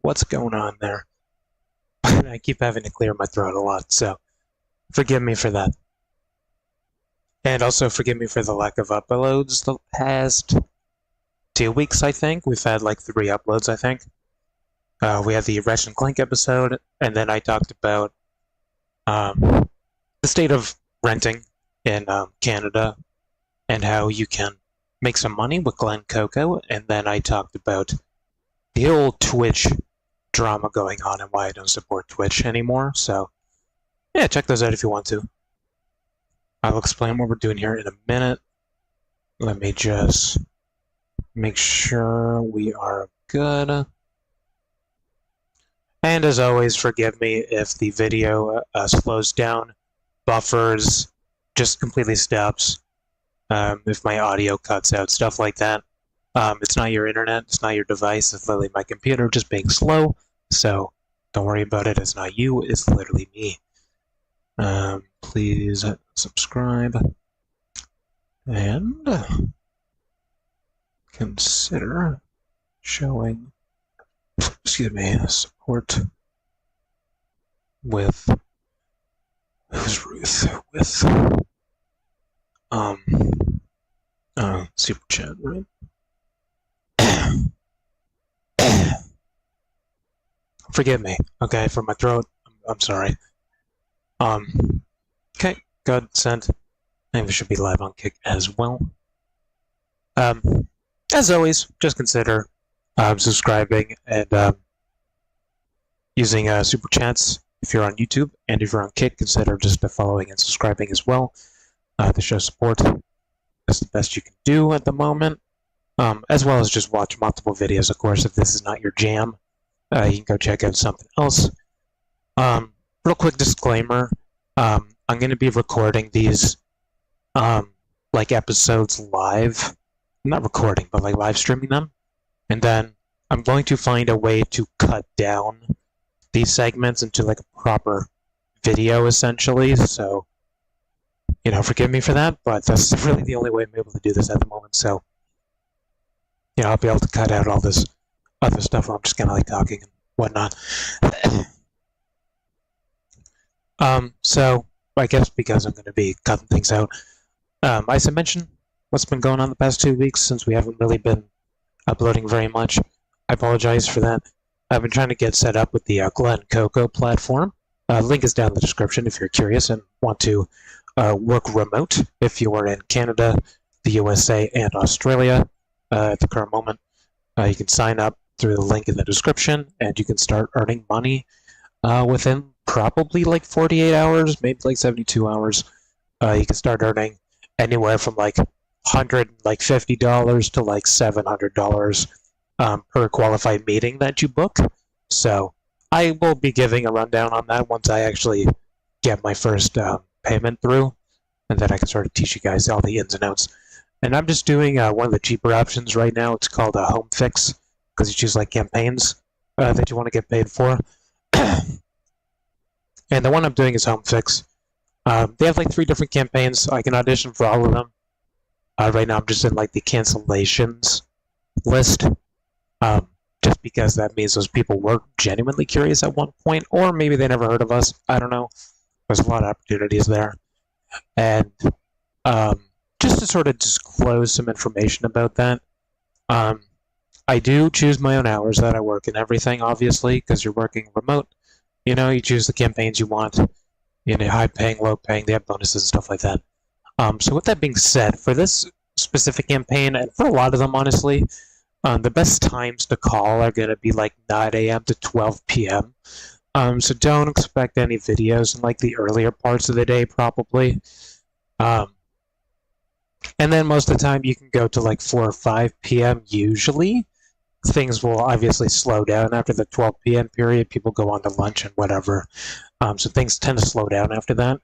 What's going on there? I keep having to clear my throat a lot, so forgive me for that. And also forgive me for the lack of uploads the past 2 weeks, I think. We've had like 3 uploads, I think. We had the Ratchet and Clank episode, and then I talked about the state of renting in Canada and how you can make some money with Glen Coco, and then I talked about the old Twitch drama going on and why I don't support Twitch anymore. So, yeah, check those out if you want to. I'll explain what we're doing here in a minute. Let me just make sure we are good. And as always, forgive me if the video slows down, buffers, just completely stops, if my audio cuts out, stuff like that. It's not your internet, it's not your device, it's literally my computer just being slow, so don't worry about it, it's not you, it's literally me. Please subscribe, and consider showing, support with, who's Ruth? With, super chat, right? Forgive me, okay, for my throat. I'm sorry. Okay, good, sent. I think we should be live on Kick as well. As always, just consider subscribing and using super chats if you're on YouTube, and if you're on Kick, consider just following and subscribing as well to show support. That's the best you can do at the moment. As well as just watch multiple videos, of course, if this is not your jam. You can go check out something else. Real quick disclaimer, I'm going to be recording these like episodes live. Not recording, but like live streaming them. And then I'm going to find a way to cut down these segments into like a proper video, essentially. So, you know, forgive me for that, but that's really the only way I'm able to do this at the moment. So, you know, I'll be able to cut out all this other stuff where I'm just kind of like talking and whatnot. So I guess because I'm going to be cutting things out, I should mention what's been going on the past 2 weeks since we haven't really been uploading very much. I apologize for that. I've been trying to get set up with the Glen Coco platform. Link is down in the description if you're curious and want to work remote. If you are in Canada, the USA, and Australia at the current moment, you can sign up through the link in the description, and you can start earning money within probably like 48 hours, maybe like 72 hours. You can start earning anywhere from like $150 to like $700 per qualified meeting that you book. So I will be giving a rundown on that once I actually get my first payment through, and then I can sort of teach you guys all the ins and outs. And I'm just doing one of the cheaper options right now. It's called a Home Fix, because you choose like campaigns that you want to get paid for. And the one I'm doing is Home Fix. They have like 3 different campaigns. I can audition for all of them. Right now I'm just in like the cancellations list, just because that means those people were genuinely curious at one point, or maybe they never heard of us. I don't know. There's a lot of opportunities there. And just to sort of disclose some information about that, I do choose my own hours that I work and everything, obviously, because you're working remote. You know, you choose the campaigns you want, you know, high paying, low paying, they have bonuses and stuff like that. So with that being said, for this specific campaign, and for a lot of them, honestly, the best times to call are going to be like 9 a.m. to 12 p.m. So don't expect any videos in like the earlier parts of the day, probably. And then most of the time you can go to like 4 or 5 p.m. usually. Things will obviously slow down after the 12 p.m. period. People go on to lunch and whatever. So things tend to slow down after that.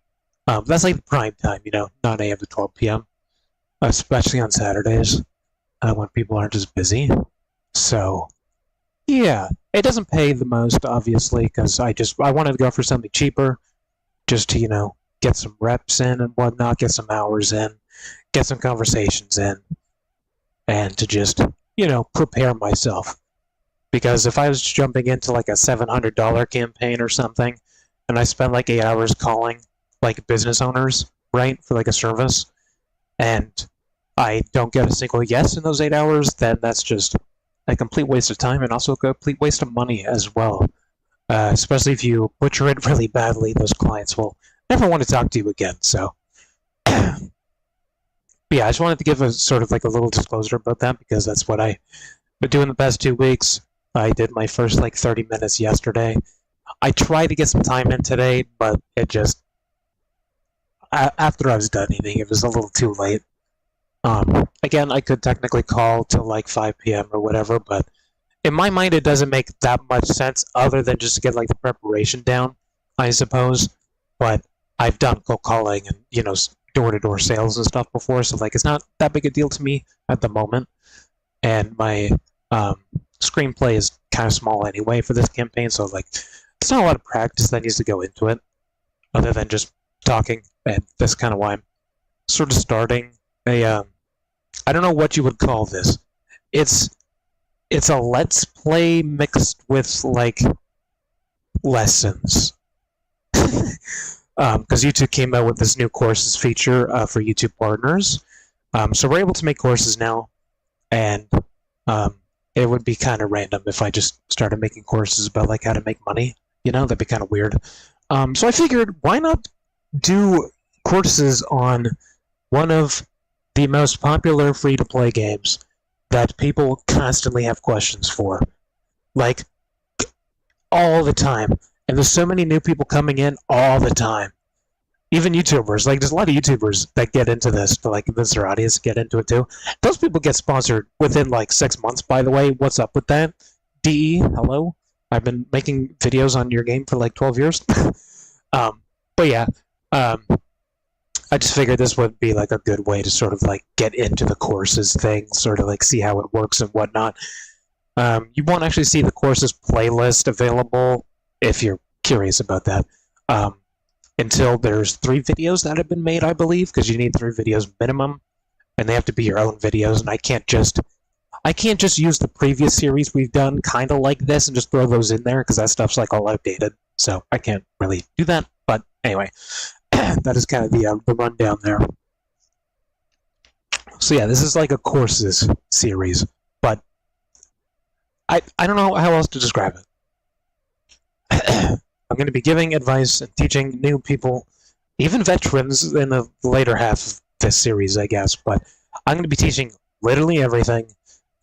That's like the prime time, you know, 9 a.m. to 12 p.m. Especially on Saturdays when people aren't as busy. So, yeah, it doesn't pay the most, obviously, because I wanted to go for something cheaper just to, you know, get some reps in and whatnot, get some hours in, get some conversations in, and to just, you know, prepare myself Because if I was jumping into like a $700 campaign or something, and I spent like 8 hours calling like business owners, right, for like a service, and I don't get a single yes in those 8 hours, then that's just a complete waste of time and also a complete waste of money as well. Especially if you butcher it really badly, those clients will never want to talk to you again. So, yeah, I just wanted to give a sort of like a little disclosure about that because that's what I've been doing the past 2 weeks. I did my first like 30 minutes yesterday. I tried to get some time in today, but it just, after I was done eating, it was a little too late. Again, I could technically call till like 5 p.m. or whatever, but in my mind, it doesn't make that much sense other than just to get like the preparation down, I suppose. But I've done cold calling and, you know, door-to-door sales and stuff before, so like it's not that big a deal to me at the moment. And my screenplay is kind of small anyway for this campaign, so like there's not a lot of practice that needs to go into it other than just talking, and that's kind of why I'm sort of starting a I don't know what you would call this. It's a let's play mixed with like lessons. Because YouTube came out with this new courses feature for YouTube partners. So we're able to make courses now, and it would be kind of random if I just started making courses about like how to make money. You know, that'd be kind of weird. So I figured, why not do courses on one of the most popular free-to-play games that people constantly have questions for, like all the time. And there's so many new people coming in all the time. Even YouTubers, like there's a lot of YouTubers that get into this to like convince their audience to get into it too. Those people get sponsored within like 6 months, by the way. What's up with that? DE, hello? I've been making videos on your game for like 12 years. But yeah, I just figured this would be like a good way to sort of like get into the courses thing, sort of like see how it works and whatnot. You won't actually see the courses playlist available if you're curious about that until there's 3 videos that have been made, I believe, because you need 3 videos minimum, and they have to be your own videos. And I can't just use the previous series we've done kind of like this and just throw those in there because that stuff's like all outdated. So I can't really do that. But anyway. That is kind of the rundown there. So yeah, this is like a courses series, but I don't know how else to describe it. I'm going to be giving advice and teaching new people, even veterans in the later half of this series, I guess, but I'm going to be teaching literally everything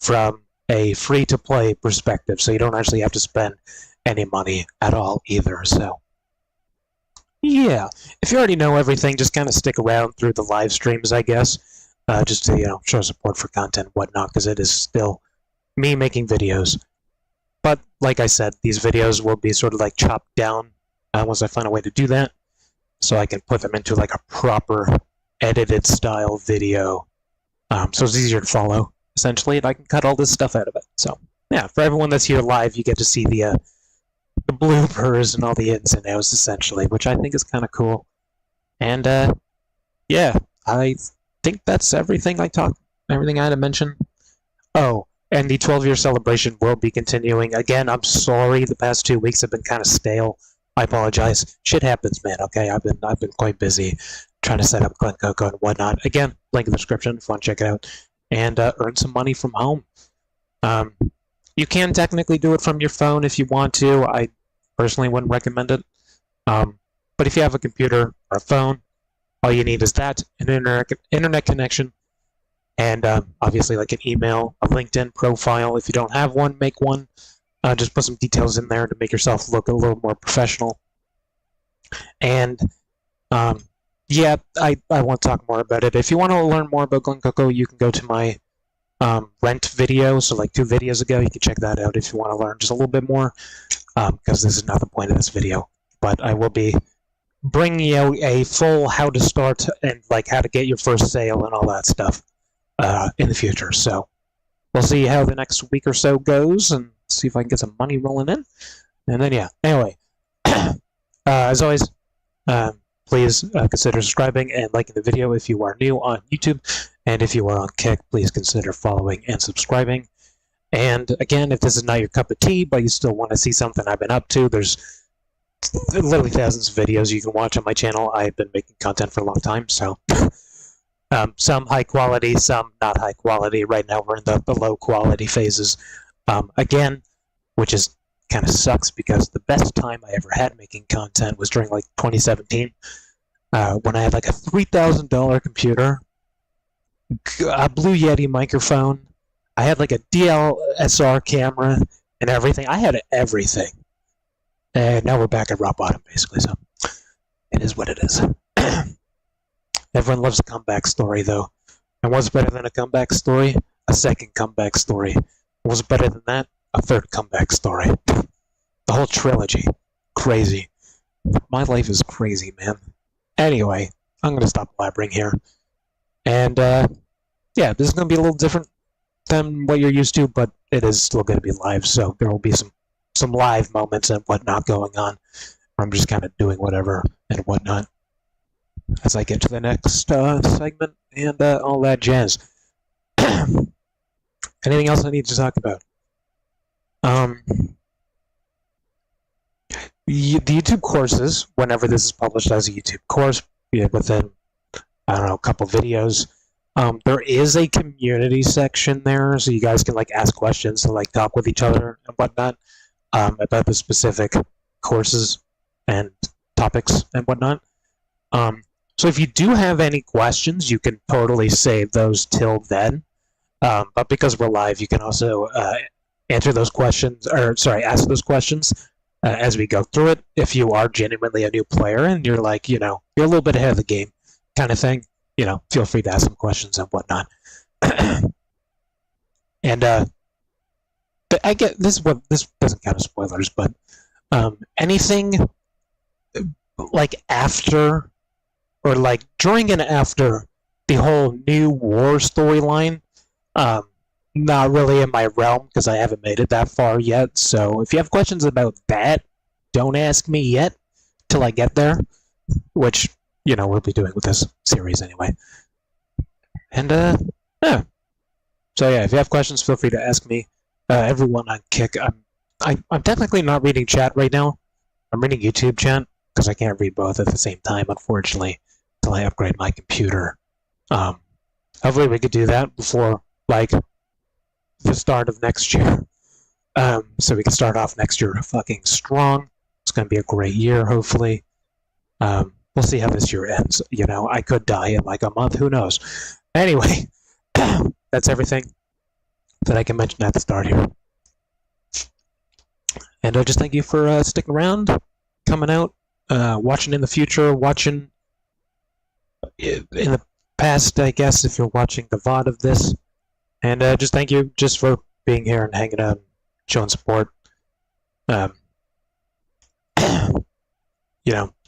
from a free-to-play perspective, so you don't actually have to spend any money at all either, so yeah, if you already know everything, just kind of stick around through the live streams, I guess, just to, you know, show support for content and whatnot, because it is still me making videos. But, like I said, these videos will be sort of like chopped down once I find a way to do that, so I can put them into like a proper edited style video, so it's easier to follow, essentially, and I can cut all this stuff out of it. So, yeah, for everyone that's here live, you get to see the bloopers and all the ins and outs, essentially, which I think is kind of cool. And, yeah, I think that's everything everything I had to mention. Oh, and the 12-year celebration will be continuing. Again, I'm sorry, the past 2 weeks have been kind of stale. I apologize. Shit happens, man, okay? I've been quite busy trying to set up Glen Coco and whatnot. Again, link in the description if you want to check it out. And earn some money from home. You can technically do it from your phone if you want to. I personally wouldn't recommend it. But if you have a computer or a phone, all you need is that, an internet connection, and obviously like an email, a LinkedIn profile. If you don't have one, make one. Just put some details in there to make yourself look a little more professional. And yeah, I won't talk more about it. If you want to learn more about Glen Coco, you can go to my rent video, so like 2 videos ago. You can check that out if you want to learn just a little bit more, because this is not the point of this video. But I will be bringing out a full how to start and like how to get your first sale and all that stuff in the future. So we'll see how the next week or so goes and see if I can get some money rolling in. And then yeah, anyway, as always, please consider subscribing and liking the video if you are new on YouTube. And if you are on Kick, please consider following and subscribing. And again, if this is not your cup of tea, but you still want to see something I've been up to, there's literally thousands of videos you can watch on my channel. I've been making content for a long time, so some high quality, some not high quality. Right now we're in the low quality phases. Again, which is kind of sucks because the best time I ever had making content was during like 2017, when I had like a $3,000 computer, a Blue Yeti microphone, I had like a DSLR camera and everything. I had everything. And now we're back at rock bottom, basically, so it is what it is. Everyone loves a comeback story, though. And what's better than a comeback story? A second comeback story. What's better than that? A third comeback story. The whole trilogy. Crazy. My life is crazy, man. Anyway, I'm going to stop blabbering here. And, yeah, this is going to be a little different than what you're used to, but it is still going to be live, so there will be some live moments and whatnot going on. I'm just kind of doing whatever and whatnot as I get to the next segment and all that jazz. Anything else I need to talk about? The YouTube courses, whenever this is published as a YouTube course, within, I don't know, a couple videos, there is a community section there, so you guys can like ask questions and like talk with each other and whatnot about the specific courses and topics and whatnot. So if you do have any questions, you can totally save those till then. But because we're live, you can also answer those questions, or sorry, ask those questions as we go through it. If you are genuinely a new player and you're like, you're a little bit ahead of the game, kind of thing, feel free to ask some questions and whatnot. And I get this doesn't count as spoilers, but anything like after or like during and after the whole new war storyline, not really in my realm because I haven't made it that far yet. So if you have questions about that, don't ask me yet till I get there, which we'll be doing with this series anyway. And yeah. So yeah, if you have questions, feel free to ask me. Everyone on Kick, I'm technically not reading chat right now. I'm reading YouTube chat because I can't read both at the same time, unfortunately, until I upgrade my computer. Hopefully we could do that before like the start of next year. So we can start off next year fucking strong. It's gonna be a great year, hopefully. We'll see how this year ends. I could die in like a month. Who knows? Anyway, that's everything that I can mention at the start here. And I just thank you for sticking around, coming out, watching in the future, watching in the past, I guess, if you're watching the VOD of this. And just thank you just for being here and hanging out and showing support.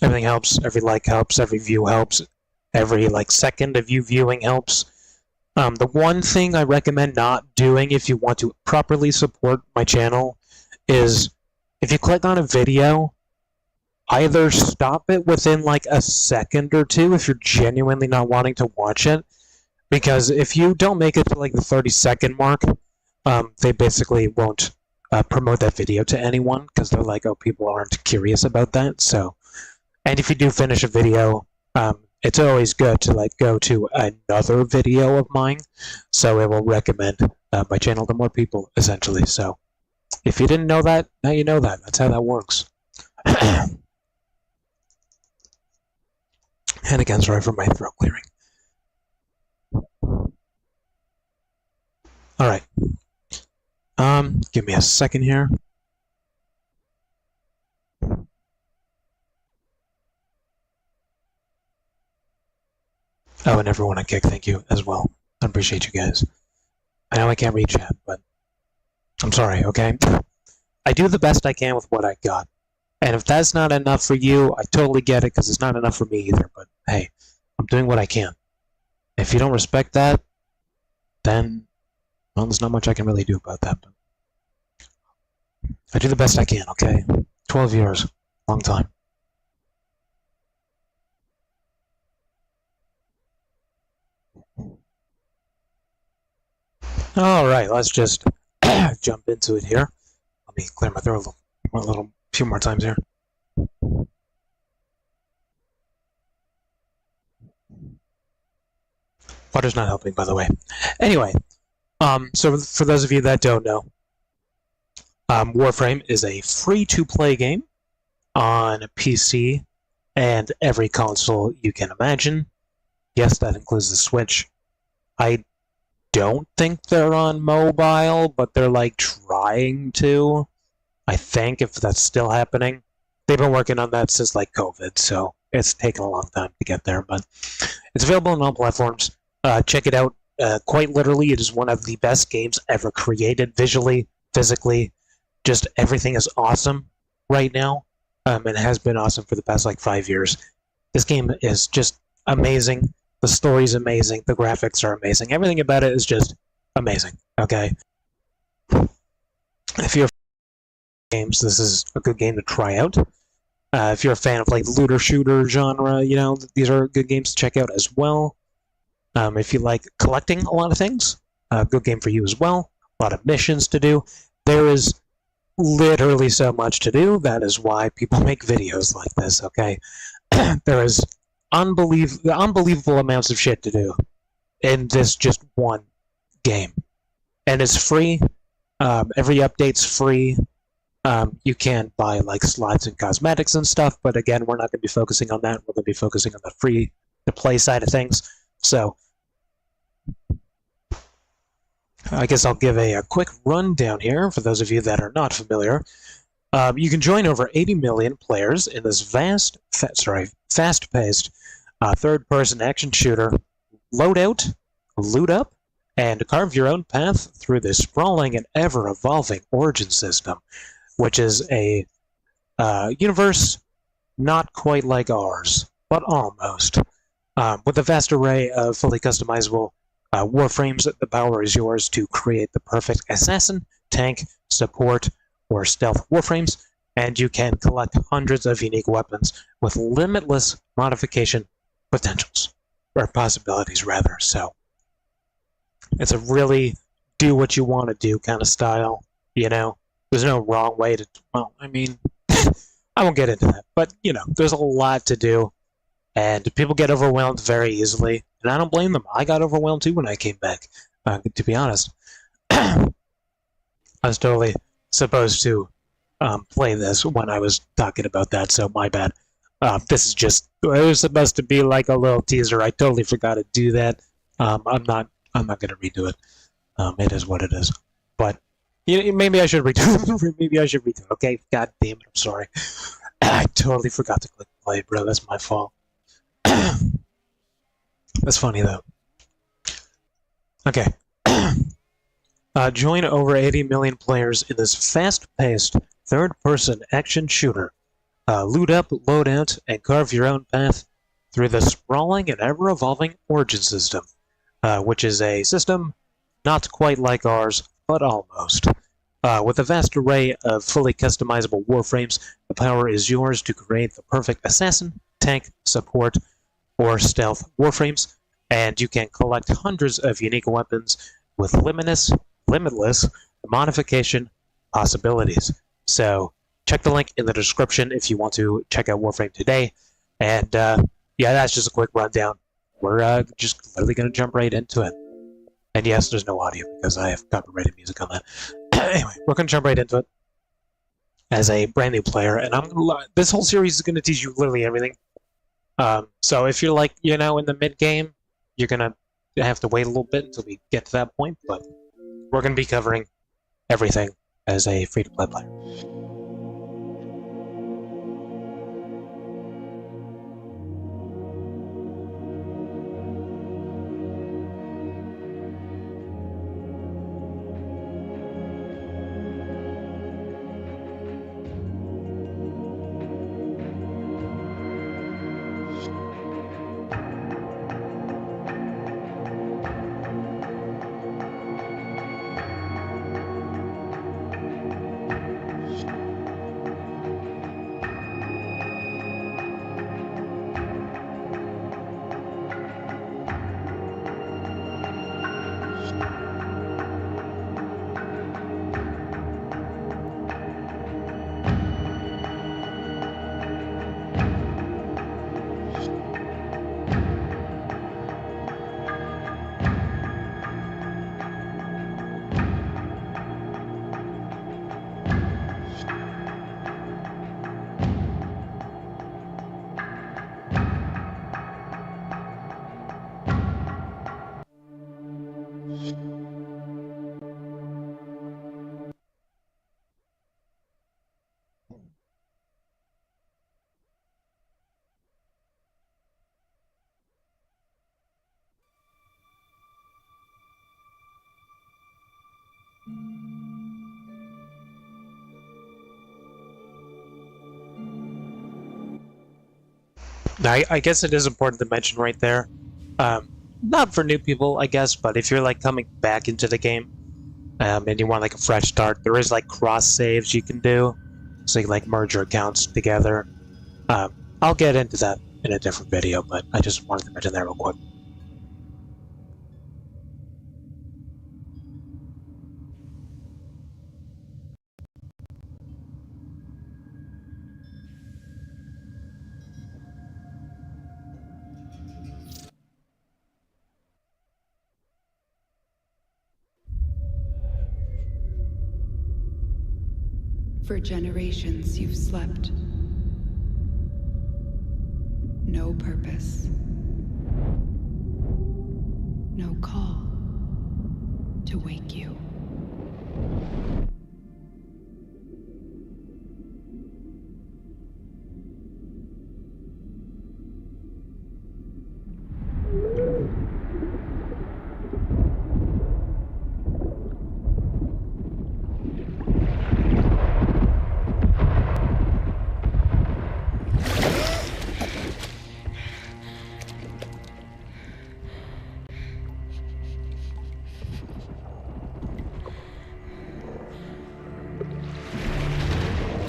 Everything helps. Every like helps. Every view helps. Every second of you viewing helps. The one thing I recommend not doing if you want to properly support my channel is if you click on a video, either stop it within a second or two if you're genuinely not wanting to watch it, because if you don't make it to the 30-second mark, they basically won't promote that video to anyone because they're like, oh, people aren't curious about that. So, and if you do finish a video, it's always good to go to another video of mine, so it will recommend my channel to more people, essentially. So if you didn't know that, now you know that. That's how that works. And again, sorry for my throat clearing. Alright. Give me a second here. Oh, and everyone on Kick, thank you as well. I appreciate you guys. I know I can't read chat, but I'm sorry, okay? I do the best I can with what I got. And if that's not enough for you, I totally get it, because it's not enough for me either. But hey, I'm doing what I can. If you don't respect that, then, well, there's not much I can really do about that. But I do the best I can, okay? 12 years. Long time. Alright, let's just jump into it here. Let me clear my throat a few more times here. Water's not helping, by the way. Anyway, so for those of you that don't know, Warframe is a free-to-play game on PC and every console you can imagine. Yes, that includes the Switch. I don't think they're on mobile, but they're like trying to. I think, if that's still happening. They've been working on that since like COVID, so it's taken a long time to get there, but it's available on all platforms. Check it out. Quite literally, it is one of the best games ever created, visually, physically. Just everything is awesome right now, and has been awesome for the past like 5 years. This game is just amazing. The story's amazing. The graphics are amazing. Everything about it is just amazing. Okay. If you're games, this is a good game to try out. If you're a fan of like looter shooter genre, you know, these are good games to check out as well. If you like collecting a lot of things, a good game for you as well. A lot of missions to do. There is literally so much to do. That is why people make videos like this, okay? There is unbelievable amounts of shit to do in this just one game. And it's free. Every update's free. You can buy like slots and cosmetics and stuff, but again, we're not going to be focusing on that. We're going to be focusing on the free-to-play side of things. So I guess I'll give a quick rundown here for those of you that are not familiar. You can join over 80 million players in this fast-paced third-person action shooter. Load out, loot up, and carve your own path through this sprawling and ever-evolving origin system, which is a universe not quite like ours, but almost. With a vast array of fully customizable Warframes, the power is yours to create the perfect assassin, tank, support, or stealth Warframes, and you can collect hundreds of unique weapons with limitless modification potentials, or possibilities, rather. So it's a really do what you want to do kind of style, you know? There's no wrong way to, well, I mean, I won't get into that, but, you know, there's a lot to do, and people get overwhelmed very easily, and I don't blame them. I got overwhelmed too when I came back, to be honest. I was totally supposed to play this when I was talking about that, so my bad. This is just, it was supposed to be like a little teaser. I totally forgot to do that. I'm not going to redo it. It is what it is. But maybe I should redo it. Maybe I should redo it. Okay, god damn it, I'm sorry. I totally forgot to click play, bro. That's my fault. That's funny, though. Okay. Join over 80 million players in this fast-paced, third-person action shooter. Loot up, load out, and carve your own path through the sprawling and ever-evolving origin system, which is a system not quite like ours, but almost. With a vast array of fully customizable Warframes, the power is yours to create the perfect assassin, tank, support, or stealth Warframes, and you can collect hundreds of unique weapons with limitless modification possibilities. So check the link in the description if you want to check out Warframe today. And yeah, that's just a quick rundown. We're just literally going to jump right into it. And yes, there's no audio because I have copyrighted music on that. Anyway, we're going to jump right into it as a brand new player. And this whole series is going to teach you literally everything. So if you're like, you know, in the mid-game, you're going to have to wait a little bit until we get to that point. But we're going to be covering everything as a free-to-play player. Now, I guess it is important to mention right there. Not for new people, I guess, but if you're like coming back into the game, and you want like a fresh start, there is like cross saves you can do, so you can like merge your accounts together. I'll get into that in a different video, but I just wanted to mention that real quick. For generations you've slept. No purpose. No call to wake you.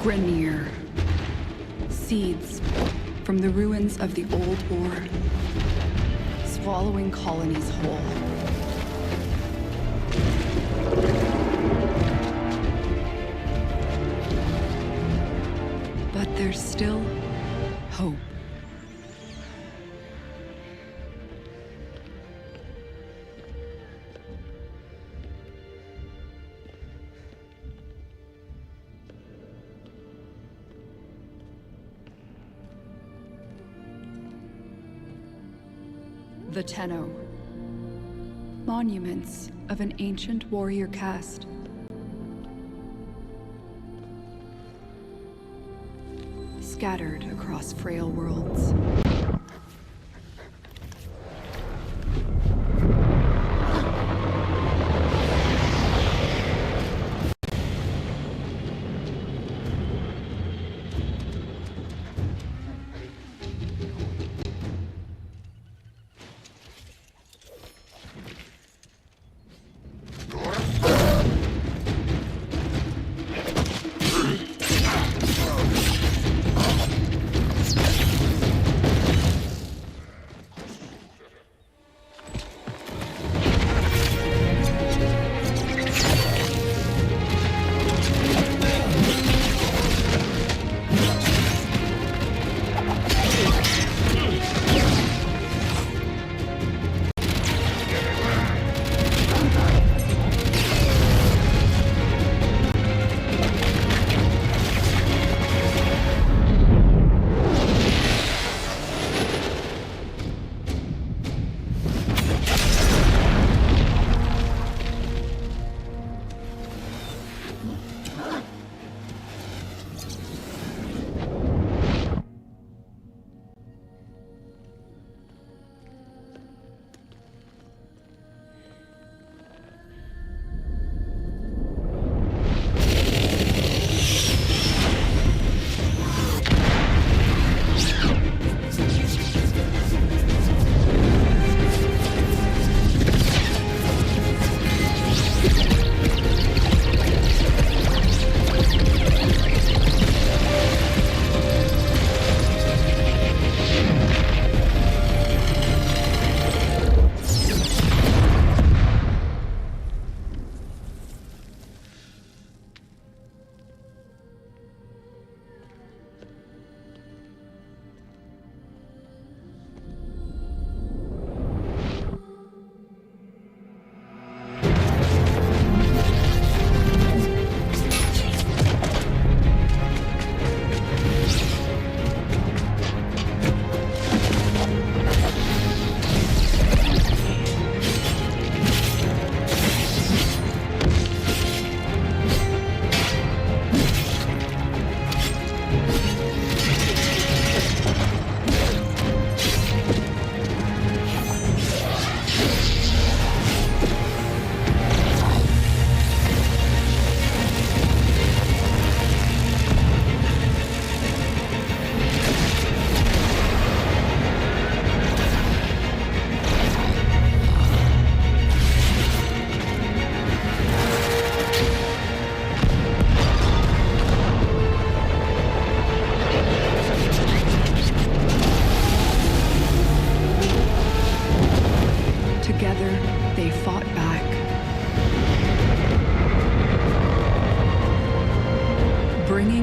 Grenier. Seeds from the ruins of the old war, swallowing colonies whole. But there's still hope. The Tenno. Monuments of an ancient warrior caste. Scattered across frail worlds.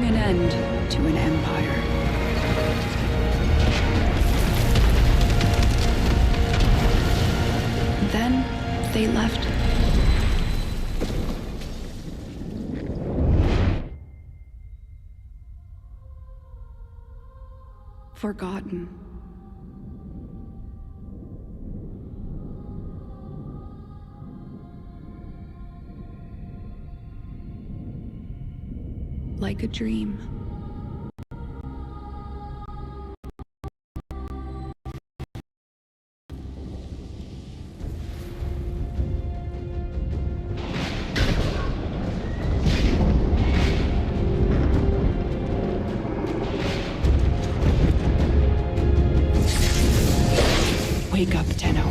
an end to an empire. Then they left. Forgotten. Like a dream. Wake up, Tenno.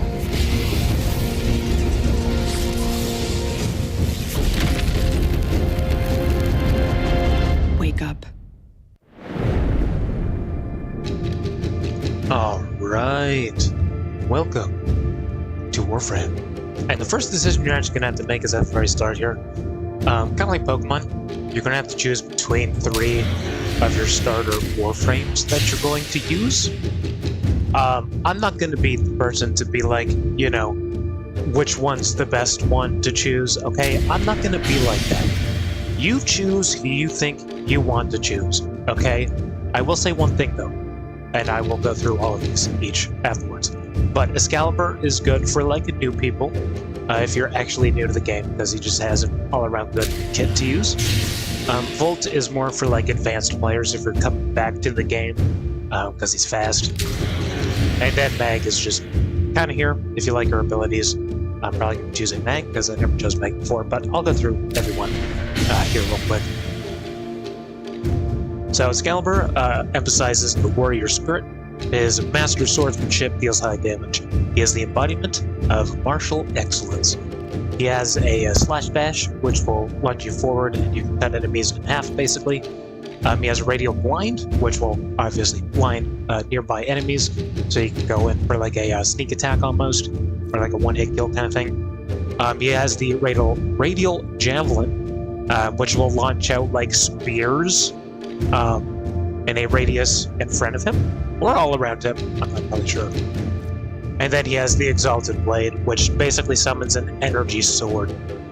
Wake up. Alright. Welcome to Warframe. And the first decision you're actually going to have to make is at the very start here. Kind of like Pokemon, you're going to have to choose between 3 of your starter Warframes that you're going to use. I'm not going to be the person to be like, you know, which one's the best one to choose, okay? I'm not going to be like that. You choose who you think you want to choose, okay? I will say one thing, though, and I will go through all of these each afterwards. But Excalibur is good for, like, new people, if you're actually new to the game, because he just has an all-around good kit to use. Volt is more for, like, advanced players if you're coming back to the game, because he's fast. And then Mag is just kind of here if you like her abilities. I'm probably going to be choosing Mag because I never chose Mag before, but I'll go through everyone here real quick. So Excalibur emphasizes the warrior spirit. His master swordsmanship deals high damage. He is the embodiment of martial excellence. He has a slash dash, which will lunge you forward and you can cut enemies in half, basically. He has radial blind, which will obviously blind nearby enemies, so you can go in for like a sneak attack almost, or like a one-hit kill kind of thing. He has the radial javelin, which will launch out like spears in a radius in front of him, or all around him, I'm not really sure. And then he has the exalted blade, which basically summons an energy sword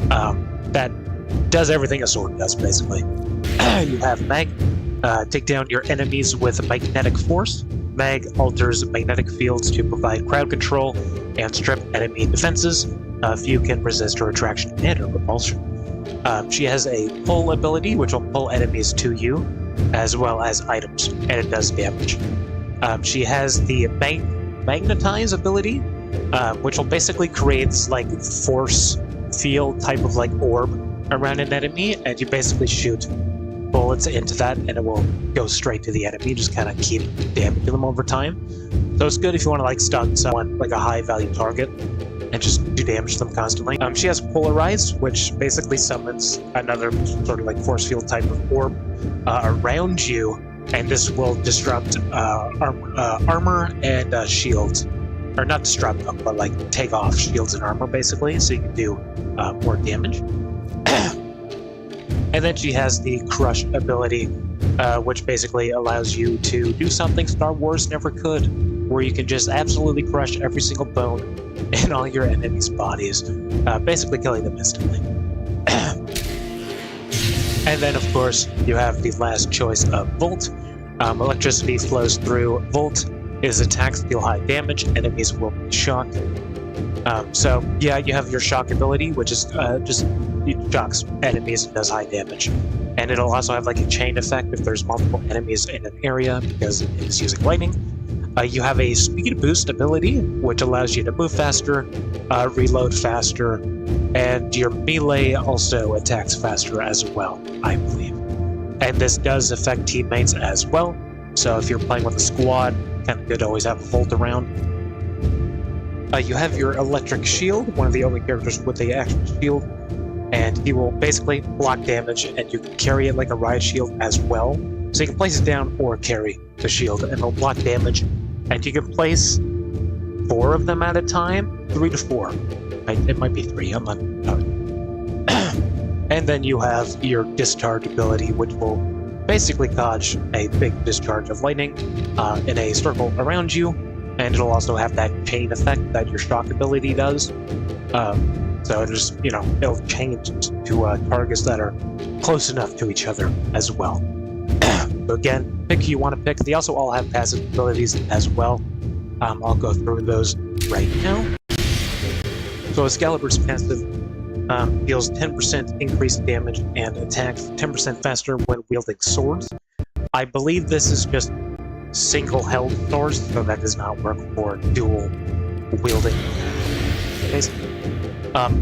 that does everything a sword does, basically. You have Mag, take down your enemies with magnetic force. Mag alters magnetic fields to provide crowd control and strip enemy defenses. Few can resist her attraction and her repulsion. She has a pull ability, which will pull enemies to you, as well as items, and it does damage. She has the magnetize ability, which will basically create this like force field type of like orb around an enemy, and you basically shoot bullets into that and it will go straight to the enemy, just kind of keep damaging them over time. So it's good if you want to like stun someone like a high value target and just do damage to them constantly. She has Polarize, which basically summons another sort of like force field type of orb around you, and this will disrupt armor and shields. Or not disrupt them, but like take off shields and armor basically, so you can do more damage. And then she has the Crush ability, which basically allows you to do something Star Wars never could, where you can just absolutely crush every single bone in all your enemies' bodies, basically killing them instantly. And then, of course, you have the last choice of Volt. Electricity flows through. Volt is attacks deal high damage, enemies will be shocked. So, yeah, you have your Shock ability, which is just it shocks enemies and does high damage. And it'll also have like a chain effect if there's multiple enemies in an area because it is using lightning. You have a speed boost ability, which allows you to move faster, reload faster, and your melee also attacks faster as well, I believe. And this does affect teammates as well, so if you're playing with a squad, kind of good to always have a Volt around. You have your electric shield, one of the only characters with the actual shield, and he will basically block damage, and you can carry it like a riot shield as well. So you can place it down or carry the shield, and it'll block damage. And you can place 4 of them at a time, 3 to 4. It might be 3, I'm not. And then you have your discharge ability, which will basically dodge a big discharge of lightning in a circle around you, and it'll also have that chain effect that your shock ability does. So just, it'll change to targets that are close enough to each other as well. So again, pick who you want to pick. They also all have passive abilities as well. I'll go through those right now. So Excalibur's passive deals 10% increased damage and attacks 10% faster when wielding swords. I believe this is just single-held swords, so that does not work for dual wielding.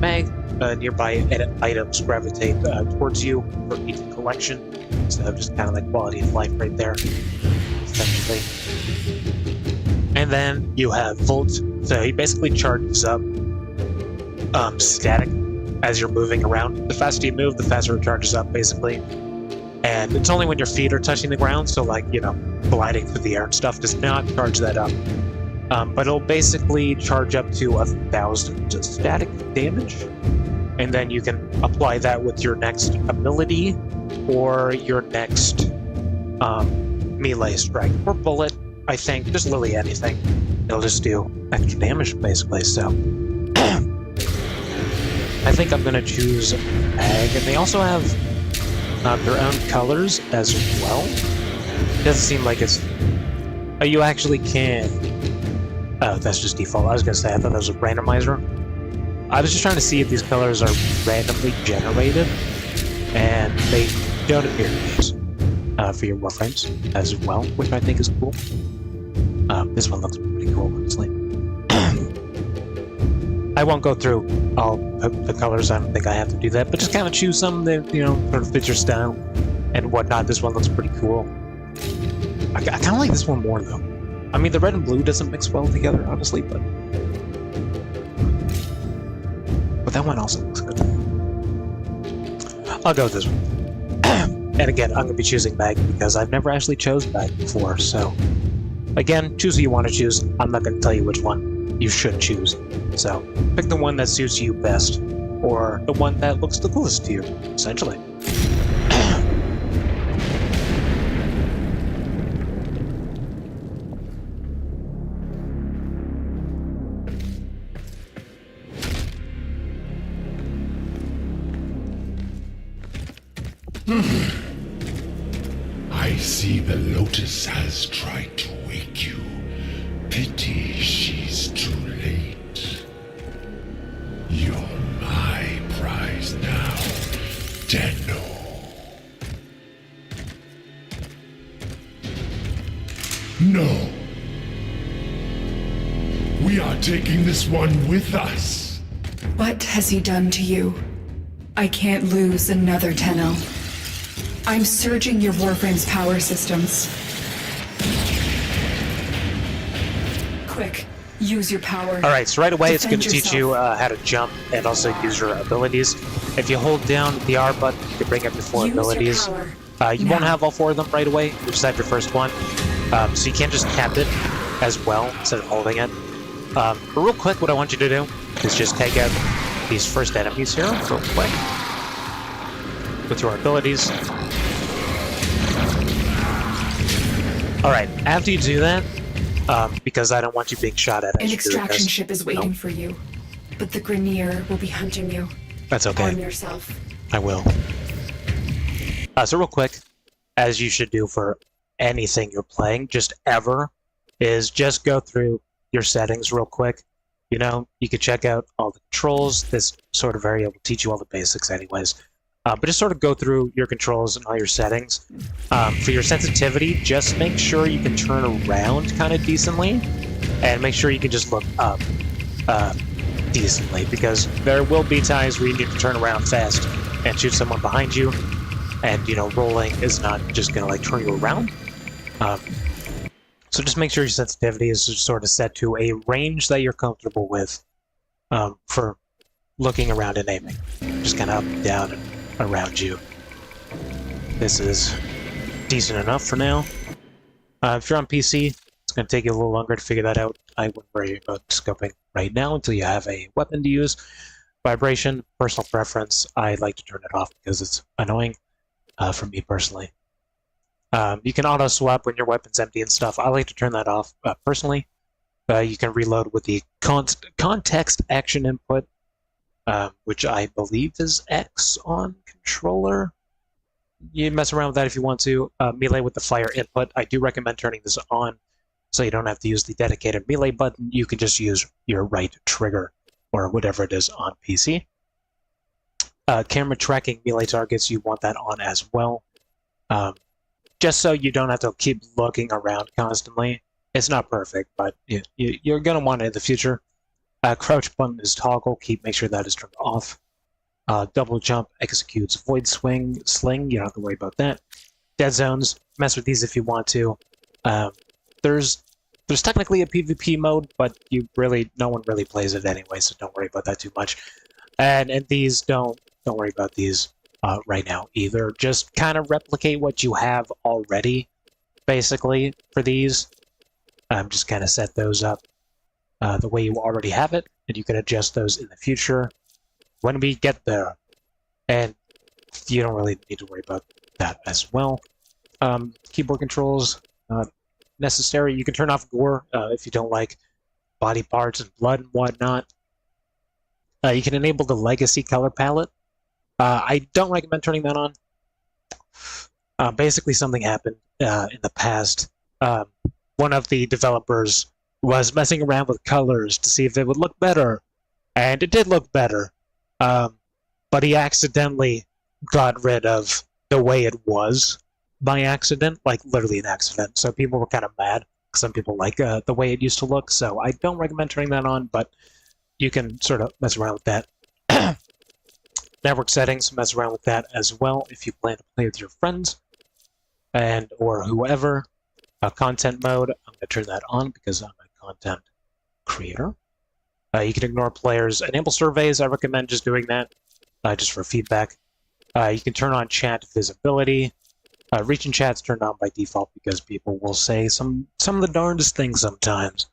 Mag, nearby items gravitate towards you for each collection, so just kind of like quality of life right there, essentially. And then you have Volt, so he basically charges up static as you're moving around. The faster you move, the faster it charges up, basically. And it's only when your feet are touching the ground, so like, gliding through the air and stuff does not charge that up. But it'll basically charge up to 1,000 static damage. And then you can apply that with your next ability or your next melee strike or bullet, I think. Just literally anything. It'll just do extra damage, basically, so. I think I'm going to choose Mag, and they also have their own colors as well. It doesn't seem like it's... Oh, you actually can... Oh, that's just default. I was going to say, I thought that was a randomizer. I was just trying to see if these colors are randomly generated, and they don't appear to be for your Warframes as well, which I think is cool. This one looks pretty cool, honestly. I won't go through all the colors, I don't think I have to do that, but just kind of choose some that, sort of fit your style and whatnot. This one looks pretty cool. I kind of like this one more, though. I mean, the red and blue doesn't mix well together, honestly, but that one also looks good. I'll go with this one. And again, I'm going to be choosing Mag because I've never actually chose Mag before, so again, choose who you want to choose. I'm not going to tell you which one you should choose. So, pick the one that suits you best, or the one that looks the coolest to you, essentially. I see the Lotus has tried to wake you. Pity she's too late. You're my prize now, Deno. No. We are taking this one with us. What has he done to you? I can't lose another Tenno. I'm surging your Warframe's power systems. Quick, use your power. Alright, so right away it's going Defend to teach you how to jump and also use your abilities. If you hold down the R button, you can bring up your four Use your abilities. power. You won't have all four of them right away, you just have your first one. So you can't just tap it as well instead of holding it. But real quick, what I want you to do is just take out these first enemies here real quick with your abilities. Alright, after you do that, because I don't want you being shot at. An extraction ship is waiting for you, but the Grineer will be hunting you. That's okay. Arm yourself. I will. So real quick, as you should do for anything you're playing, just ever, is just go through your settings real quick. You could check out all the controls. This sort of area will teach you all the basics anyways. But just sort of go through your controls and all your settings. For your sensitivity, just make sure you can turn around kind of decently, and make sure you can just look up decently, because there will be times where you need to turn around fast and shoot someone behind you, and rolling is not just gonna like turn you around. So just make sure your sensitivity is just sort of set to a range that you're comfortable with for looking around and aiming. Just kind of up and down and around you. This is decent enough for now. If you're on PC, it's going to take you a little longer to figure that out. I wouldn't worry about scoping right now until you have a weapon to use. Vibration, personal preference, I like to turn it off because it's annoying for me personally. You can auto swap when your weapon's empty and stuff. I like to turn that off personally. You can reload with the context action input, which I believe is X on controller. You mess around with that if you want to. Melee with the fire input. I do recommend turning this on so you don't have to use the dedicated melee button. You can just use your right trigger or whatever it is on PC. Camera tracking melee targets, you want that on as well. Just so you don't have to keep looking around constantly. It's not perfect, but you're going to want it in the future. Crouch button is toggle. Make sure that is turned off. Double jump executes void sling. You don't have to worry about that. Dead zones, mess with these if you want to. There's technically a PvP mode, but no one really plays it anyway, so don't worry about that too much. And these don't worry about these right now either. Just kind of replicate what you have already, basically, for these. Just kind of set those up the way you already have it, and you can adjust those in the future when we get there. And you don't really need to worry about that as well. Keyboard controls, necessary. You can turn off gore if you don't like body parts and blood and whatnot. You can enable the legacy color palette. I don't recommend turning that on. Basically, something happened in the past. One of the developers was messing around with colors to see if it would look better, and it did look better. But he accidentally got rid of the way it was by accident, like literally an accident. So people were kind of mad. Some people like the way it used to look, so I don't recommend turning that on, but you can sort of mess around with that. Network settings, mess around with that as well if you plan to play with your friends or whoever. Content mode, I'm going to turn that on because I'm a content creator. You can ignore players. Enable surveys, I recommend just doing that, just for feedback. You can turn on chat visibility. Reach in chat's turned on by default because people will say some of the darndest things sometimes.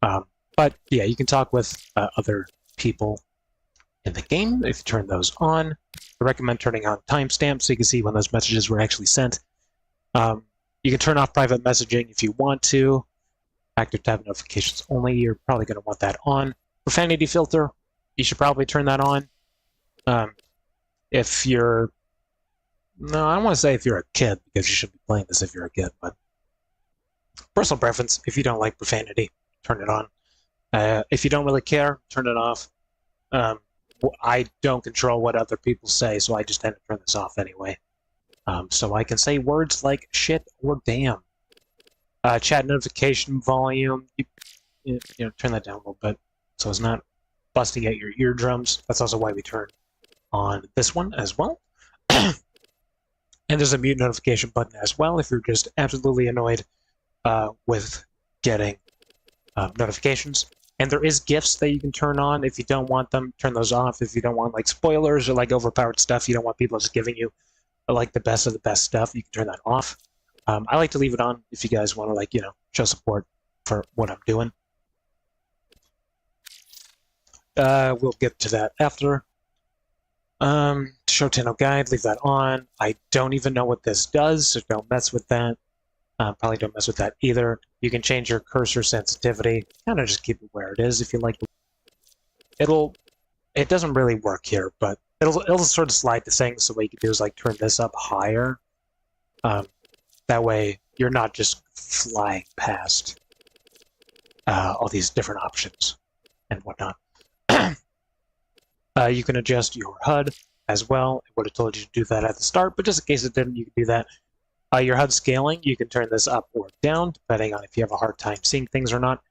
But yeah, you can talk with other people in the game if you turn those on. I recommend turning on timestamps so you can see when those messages were actually sent. You can turn off private messaging if you want to. Active tab notifications only, you're probably going to want that on. Profanity filter, you should probably turn that on. If you're... No, I don't want to say if you're a kid, because you should be playing this if you're a kid, but... Personal preference, if you don't like profanity, turn it on. If you don't really care, turn it off. I don't control what other people say, so I just tend to turn this off anyway. So I can say words like shit or damn. Chat notification volume, you know, turn that down a little bit so it's not busting out your eardrums. That's also why we turn on this one as well. And there's a mute notification button as well if you're just absolutely annoyed with getting notifications. And there is GIFs that you can turn on. If you don't want them, turn those off. If you don't want like spoilers or like overpowered stuff, you don't want people just giving you like the best of the best stuff, you can turn that off. I like to leave it on if you guys want to, like, you know, show support for what I'm doing. We'll get to that after. Show channel guide, leave that on. I don't even know what this does, so don't mess with that. Probably don't mess with that either. You can change your cursor sensitivity. Kind of just keep it where it is if you like. It doesn't really work here, but it'll sort of slide the things. So what you can do is like turn this up higher. That way you're not just flying past all these different options and whatnot. You can adjust your HUD as well. I would have told you to do that at the start, but just in case it didn't, you can do that. Your HUD scaling, you can turn this up or down, depending on if you have a hard time seeing things or not.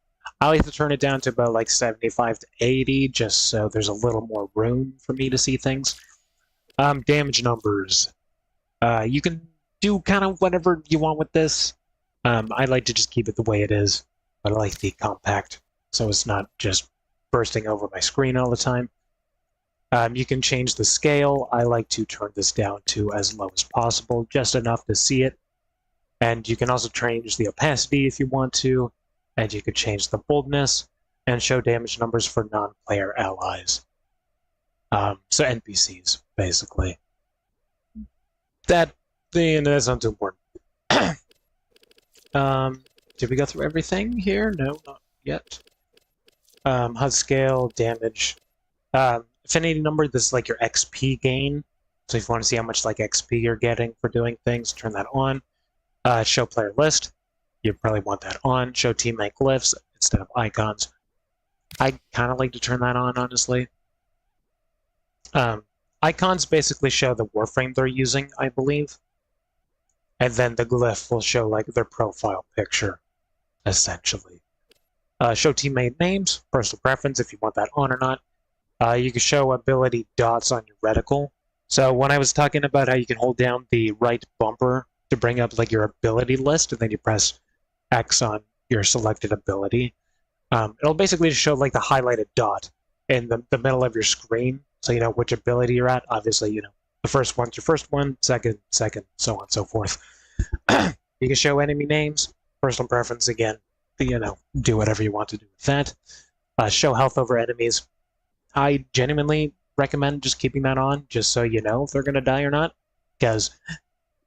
I like to turn it down to about like 75 to 80, just so there's a little more room for me to see things. Damage numbers. You can do kind of whatever you want with this. I like to just keep it the way it is, but I like the compact, so it's not just bursting over my screen all the time. You can change the scale. I like to turn this down to as low as possible, just enough to see it. And you can also change the opacity if you want to, and you could change the boldness and show damage numbers for non-player allies. So NPCs, basically. That's not too important. Did we go through everything here? No, not yet. HUD scale, damage. Affinity number, this is like your XP gain. So if you want to see how much like XP you're getting for doing things, turn that on. Show player list. You probably want that on. Show teammate glyphs instead of icons. I kind of like to turn that on, honestly. Icons basically show the Warframe they're using, I believe. And then the glyph will show like their profile picture, essentially. Show teammate names, personal preference if you want that on or not. You can show ability dots on your reticle. So when I was talking about how you can hold down the right bumper to bring up like your ability list, and then you press X on your selected ability, it'll basically show like the highlighted dot in the middle of your screen, so you know which ability you're at. Obviously, you know, the first one's your first one, second, so on and so forth. You can show enemy names, personal preference again, you know, do whatever you want to do with that. Show health over enemies. I genuinely recommend just keeping that on, just so you know if they're going to die or not, because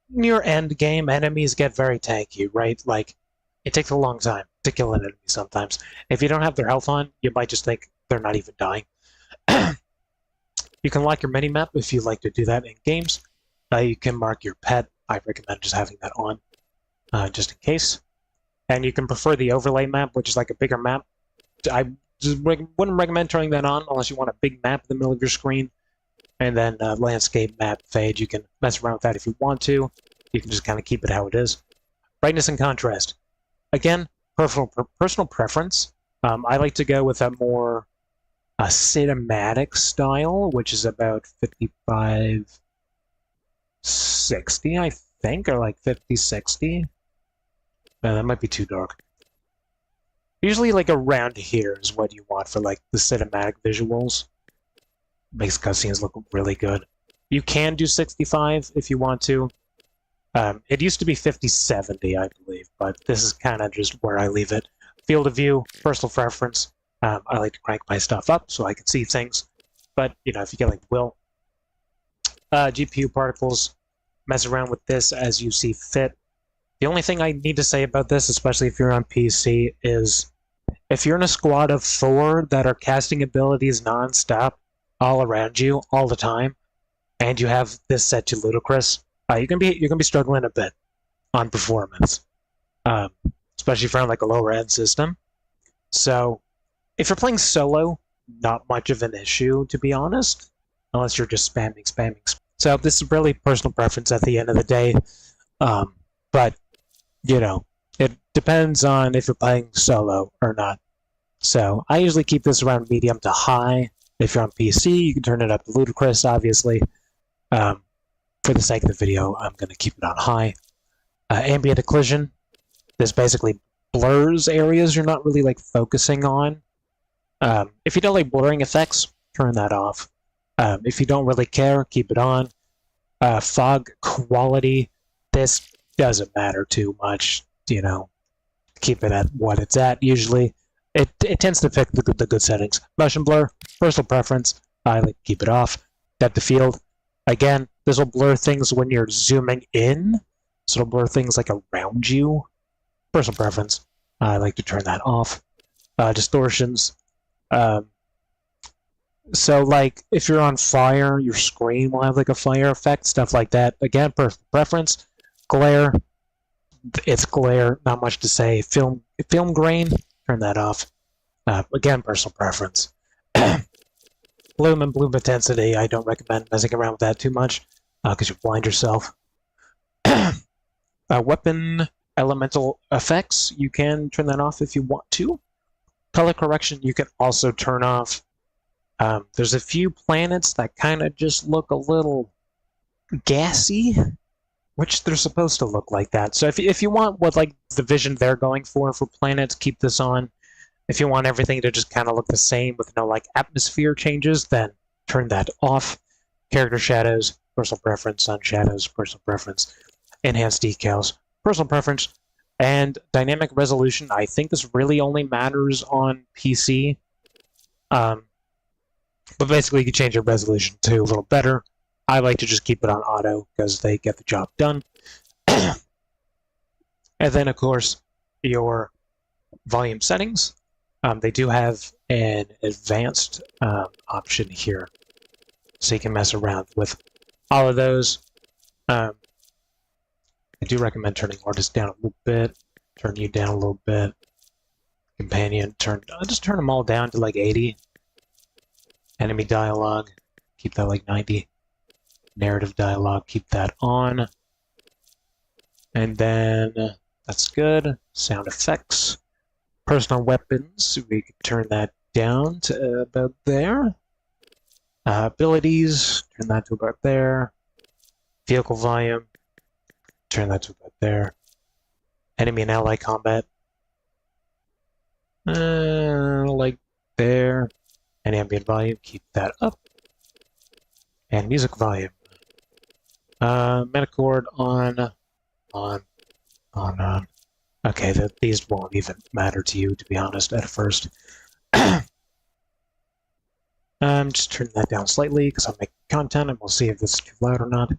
near end game, enemies get very tanky, right? Like, it takes a long time to kill an enemy sometimes. If you don't have their health on, you might just think they're not even dying. You can lock your minimap if you like to do that in games. You can mark your pet. I recommend just having that on, just in case. And you can prefer the overlay map, which is like a bigger map. I just wouldn't recommend turning that on unless you want a big map in the middle of your screen. And then landscape map fade, you can mess around with that if you want to. You can just kind of keep it how it is. Brightness and contrast. Again, personal preference. I like to go with a more cinematic style, which is about 55-60, I think, or like 50-60. That might be too dark. Usually like around here is what you want for like the cinematic visuals. Makes cutscenes look really good. You can do 65 if you want to. It used to be 50-70, I believe, but this is kind of just where I leave it. Field of view, personal preference. I like to crank my stuff up so I can see things. But, you know, if you get like Will. GPU particles, mess around with this as you see fit. The only thing I need to say about this, especially if you're on PC, is if you're in a squad of 4 that are casting abilities non-stop, all around you, all the time, and you have this set to ludicrous, you're gonna be struggling a bit on performance, especially for like a lower end system. So, if you're playing solo, not much of an issue, to be honest, unless you're just spamming. So this is really personal preference at the end of the day, but you know, it depends on if you're playing solo or not. So I usually keep this around medium to high. If you're on PC, you can turn it up to ludicrous, obviously. For the sake of the video, I'm going to keep it on high. Ambient occlusion. This basically blurs areas you're not really like focusing on. If you don't like blurring effects, turn that off. If you don't really care, keep it on. Fog quality. This doesn't matter too much, you know. Keep it at what it's at, usually. It tends to pick the good settings. Motion blur, personal preference. I like to keep it off. Depth of field. Again, this will blur things when you're zooming in. So it'll blur things like around you. Personal preference. I like to turn that off. Distortions. So like if you're on fire, your screen will have like a fire effect, stuff like that. Again, personal preference. Glare. It's glare, not much to say. Film grain. Turn that off. Again, personal preference. Bloom and bloom intensity, I don't recommend messing around with that too much, because you blind yourself. Weapon elemental effects, you can turn that off if you want to. Color correction, you can also turn off. There's a few planets that kind of just look a little gassy, which they're supposed to look like that. So if you want what like the vision they're going for planets, keep this on. If you want everything to just kind of look the same with no like atmosphere changes, then turn that off. Character shadows, personal preference. Sun shadows, personal preference. Enhanced decals, personal preference. And dynamic resolution, I think this really only matters on PC. But basically you can change your resolution to a little better. I like to just keep it on auto because they get the job done. And then, of course, your volume settings. They do have an advanced option here, so you can mess around with all of those. I do recommend turning artist down a little bit, turn you down a little bit. Companion, just turn them all down to like 80. Enemy dialogue, keep that like 90. Narrative dialogue, keep that on. And then that's good. Sound effects. Personal weapons, we can turn that down to about there. Abilities, turn that to about there. Vehicle volume, turn that to about there. Enemy and ally combat, like there. And ambient volume, keep that up. And music volume. Metachord on. Okay, these won't even matter to you, to be honest, at first. Just turn that down slightly, because I'm making content, and we'll see if this is too loud or not.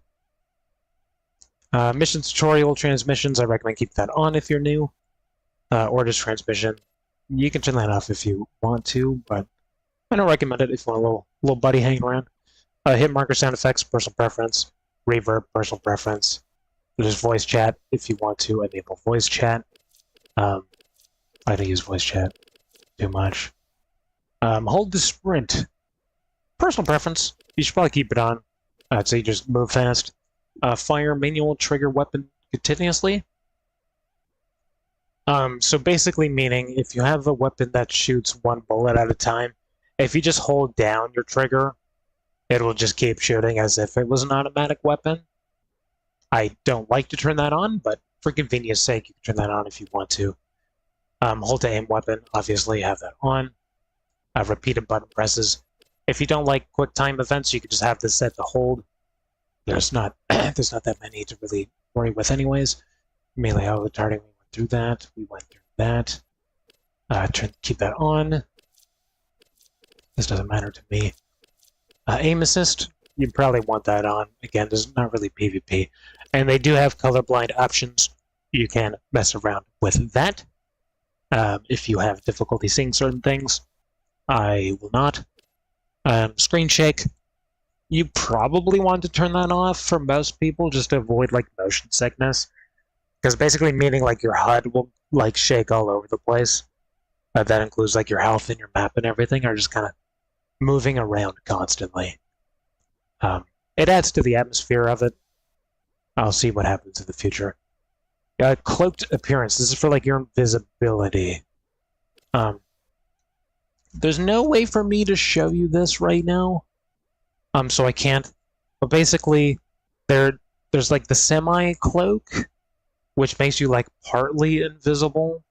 Mission tutorial transmissions, I recommend keep that on if you're new. Orders transmission, you can turn that off if you want to, but I don't recommend it if you want a little buddy hanging around. Hit marker sound effects, personal preference. Reverb, personal preference. There's voice chat if you want to enable voice chat. I don't use voice chat too much. Hold the sprint. Personal preference. You should probably keep it on. I'd say just move fast. Fire manual trigger weapon continuously. So basically meaning if you have a weapon that shoots one bullet at a time, if you just hold down your trigger, it will just keep shooting as if it was an automatic weapon. I don't like to turn that on, but for convenience sake, you can turn that on if you want to. Hold to aim weapon, obviously have that on. Repeated button presses. If you don't like quick time events, you can just have this set to hold. There's not that many to really worry with anyways. Melee auto retarding, we went through that. We went through that. Keep that on. This doesn't matter to me. Aim assist, you probably want that on. Again, this is not really PvP. And they do have colorblind options. You can mess around with that. If you have difficulty seeing certain things, I will not. Screen shake, you probably want to turn that off for most people just to avoid like motion sickness. Because basically meaning like your HUD will like shake all over the place. That includes like your health and your map and everything are just kind of moving around constantly. It adds to the atmosphere of it. I'll see what happens in the future. Cloaked appearance. This is for like your invisibility. There's no way for me to show you this right now. So I can't. But basically, there's like the semi-cloak, which makes you like partly invisible.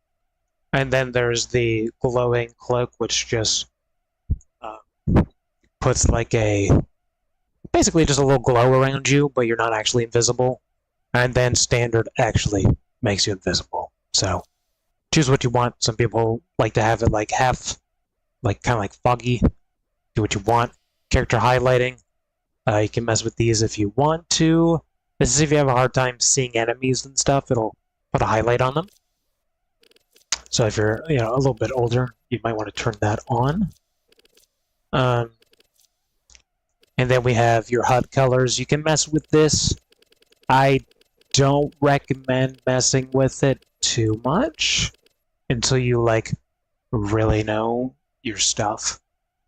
And then there's the glowing cloak, which just puts like basically just a little glow around you, but you're not actually invisible. And then standard actually makes you invisible. So choose what you want. Some people like to have it like half, like kind of like foggy. Do what you want. Character highlighting. You can mess with these if you want to. This is if you have a hard time seeing enemies and stuff, it'll put a highlight on them. So if you're, a little bit older, you might want to turn that on. And then we have your HUD colors. You can mess with this. I don't recommend messing with it too much until you like really know your stuff.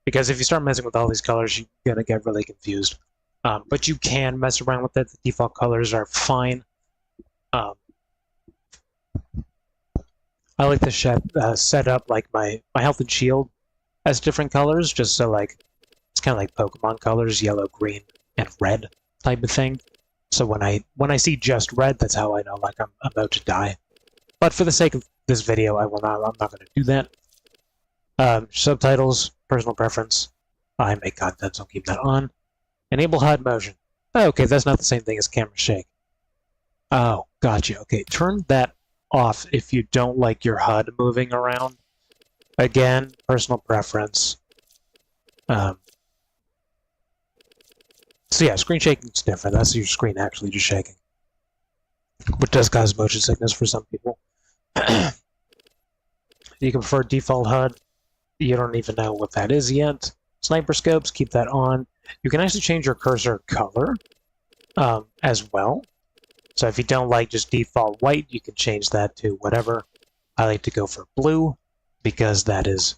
Because if you start messing with all these colors, you're gonna get really confused. But you can mess around with it. The default colors are fine. I like to set up like my health and shield as different colors, just so like it's kind of like Pokemon colors, yellow, green, and red type of thing. So when I see just red, that's how I know like I'm about to die. But for the sake of this video, I'm not going to do that. Subtitles, personal preference. I make content, so I'll keep that on. Enable HUD motion. Okay, that's not the same thing as camera shake. Oh, gotcha. Okay, turn that off if you don't like your HUD moving around. Again, personal preference. So yeah, screen shaking is different. That's your screen actually just shaking, which does cause motion sickness for some people. You can prefer default HUD. You don't even know what that is yet. Sniper scopes, keep that on. You can actually change your cursor color as well. So if you don't like just default white, you can change that to whatever. I like to go for blue because that is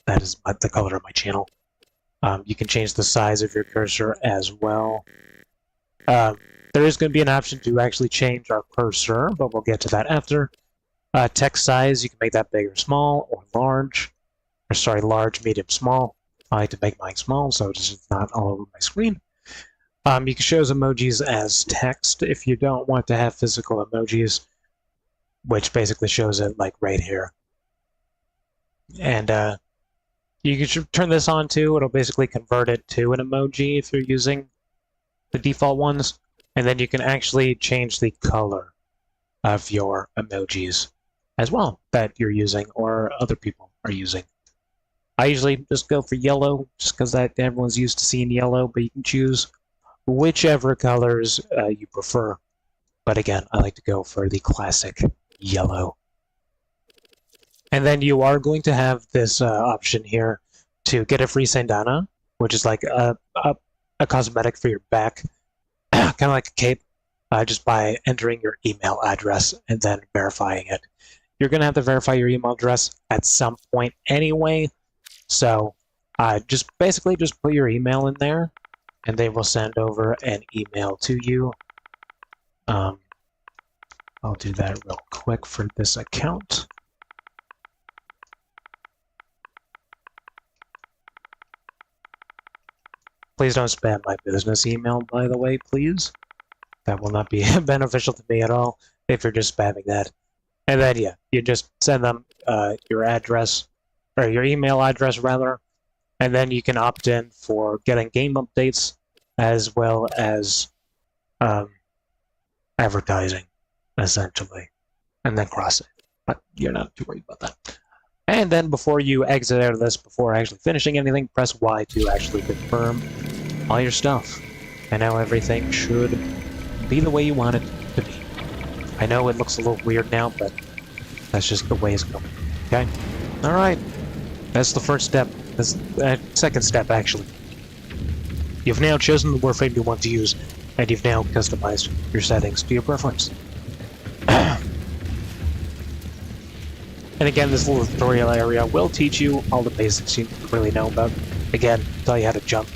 the color of my channel. You can change the size of your cursor as well. There is going to be an option to actually change our cursor, but we'll get to that after. Text size, you can make that big or small, or large. Or sorry, large, medium, small. I like to make mine small, so it's just not all over my screen. You can show emojis as text if you don't want to have physical emojis, which basically shows it like right here. And you can turn this on too. It'll basically convert it to an emoji if you're using the default ones. And then you can actually change the color of your emojis as well that you're using or other people are using. I usually just go for yellow just because everyone's used to seeing yellow, but you can choose whichever colors you prefer. But again, I like to go for the classic yellow. And then you are going to have this option here to get a free bandana, which is like a cosmetic for your back, kind of like a cape, just by entering your email address and then verifying it. You're going to have to verify your email address at some point anyway, so just basically just put your email in there, and they will send over an email to you. I'll do that real quick for this account. Please don't spam my business email, by the way, please. That will not be beneficial to me at all if you're just spamming that. And then, yeah, you just send them your address, or your email address, rather, and then you can opt in for getting game updates as well as advertising, essentially, and then cross it. But you're not too worried about that. And then before you exit out of this, before actually finishing anything, press Y to actually confirm all your stuff. And now everything should be the way you want it to be. I know it looks a little weird now, but that's just the way it's going. Okay? Alright. That's the first step. That's the second step, actually. You've now chosen the Warframe you want to use, and you've now customized your settings to your preference. And again, this little tutorial area will teach you all the basics you really know about. Again, tell you how to jump.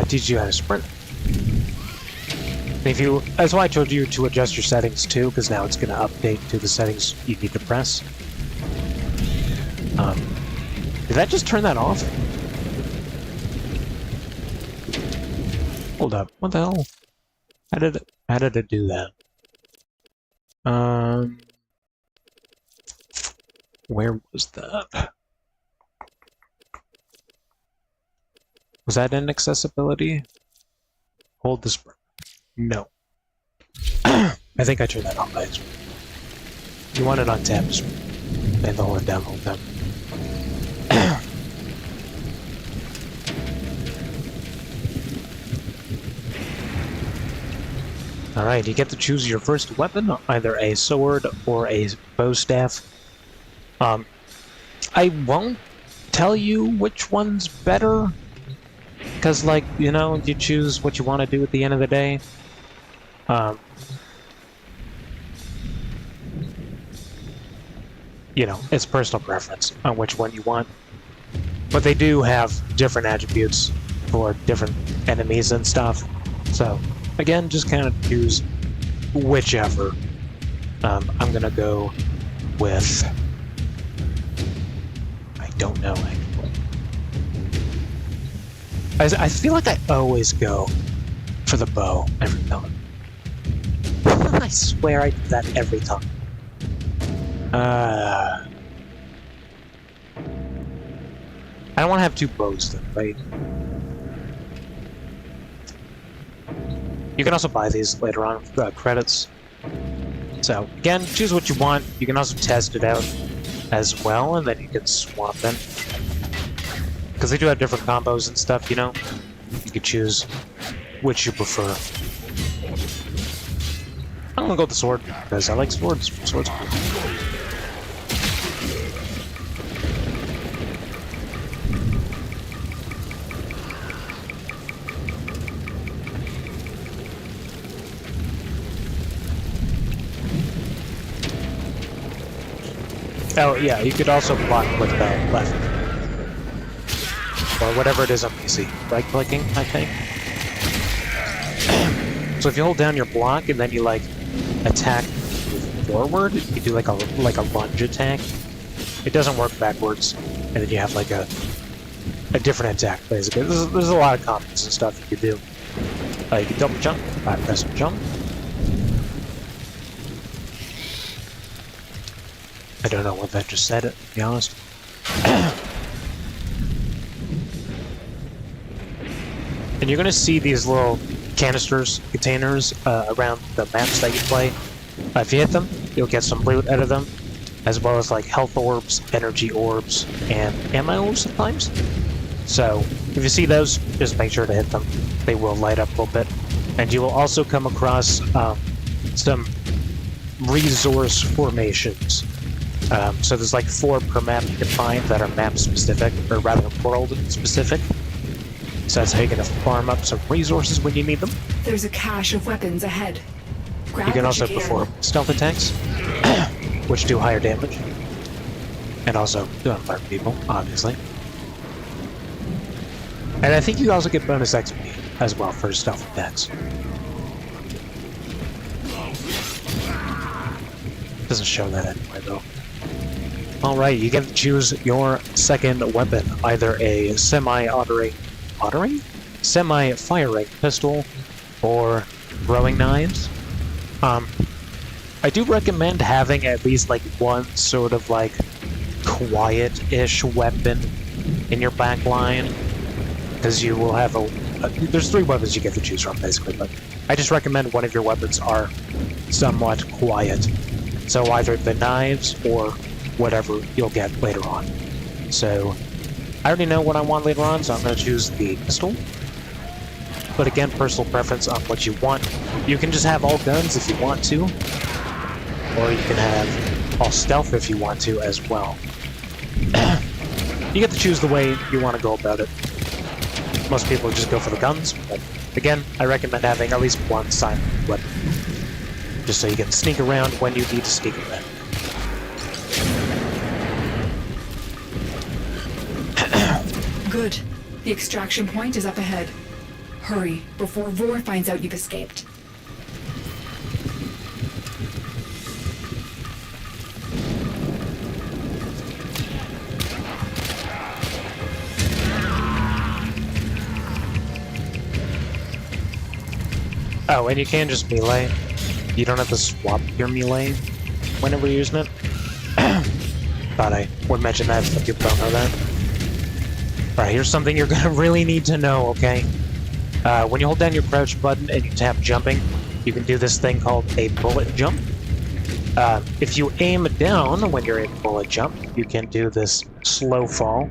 Teach you how to sprint. That's why I told you to adjust your settings too, because now it's going to update to the settings you need to press. Did that just turn that off? Hold up, what the hell? How did it do that? Where was that? Was that in accessibility? Hold the sprint. No. I think I turned that on by accident. You want it on tab, and hold it down, hold down. Alright, you get to choose your first weapon, either a sword or a bow staff. I won't tell you which one's better, because, like, you know, you choose what you want to do at the end of the day. You know, it's personal preference on which one you want. But they do have different attributes for different enemies and stuff. So, again, just kind of choose whichever. I'm gonna go with... I don't know, actually. I feel like I always go for the bow every time. I swear I do that every time. I don't want to have two bows though, right? You can also buy these later on with credits. So, again, choose what you want. You can also test it out as well, and then you can swap them. Because they do have different combos and stuff, you know? You can choose which you prefer. I'm gonna go with the sword, because I like swords. Swords are cool. Oh yeah, you could also block with the left. Or whatever it is on PC. Right-clicking, I think. So if you hold down your block and then you like attack forward, you do like a lunge attack. It doesn't work backwards, and then you have like a different attack basically. There's a lot of combos and stuff you can do. You can double jump, press and jump. I don't know what that just said, to be honest. And you're gonna see these little containers around the maps that you play. If you hit them, you'll get some loot out of them, as well as like health orbs, energy orbs, and ammo sometimes. So if you see those, just make sure to hit them. They will light up a little bit. And you will also come across some resource formations. So there's like 4 per map you can find that are map specific, or rather world specific. So that's how you're going to farm up some resources when you need them. There's a cache of weapons ahead. Grab You can what also can. perform stealth attacks, which do higher damage. And also don't hurt people, obviously. And I think you also get bonus XP as well for stealth attacks. Doesn't show that anyway, though. Alright, you get to choose your second weapon. Either a semi-firing pistol, or throwing knives. I do recommend having at least like one sort of like quiet-ish weapon in your back line, because you will have there's 3 weapons you get to choose from basically, but I just recommend one of your weapons are somewhat quiet. So either the knives or whatever you'll get later on. So I already know what I want later on, so I'm going to choose the pistol. But again, personal preference on what you want. You can just have all guns if you want to, or you can have all stealth if you want to as well. You get to choose the way you want to go about it. Most people just go for the guns, but again, I recommend having at least one silent weapon, just so you can sneak around when you need to sneak around. Good. The extraction point is up ahead. Hurry, before Roar finds out you've escaped. Oh, and you can just melee. You don't have to swap your melee whenever you're using it. Thought I would mention that if people don't know that. Alright, here's something you're gonna really need to know, okay? When you hold down your crouch button and you tap jumping, you can do this thing called a bullet jump. If you aim down when you're in bullet jump, you can do this slow fall.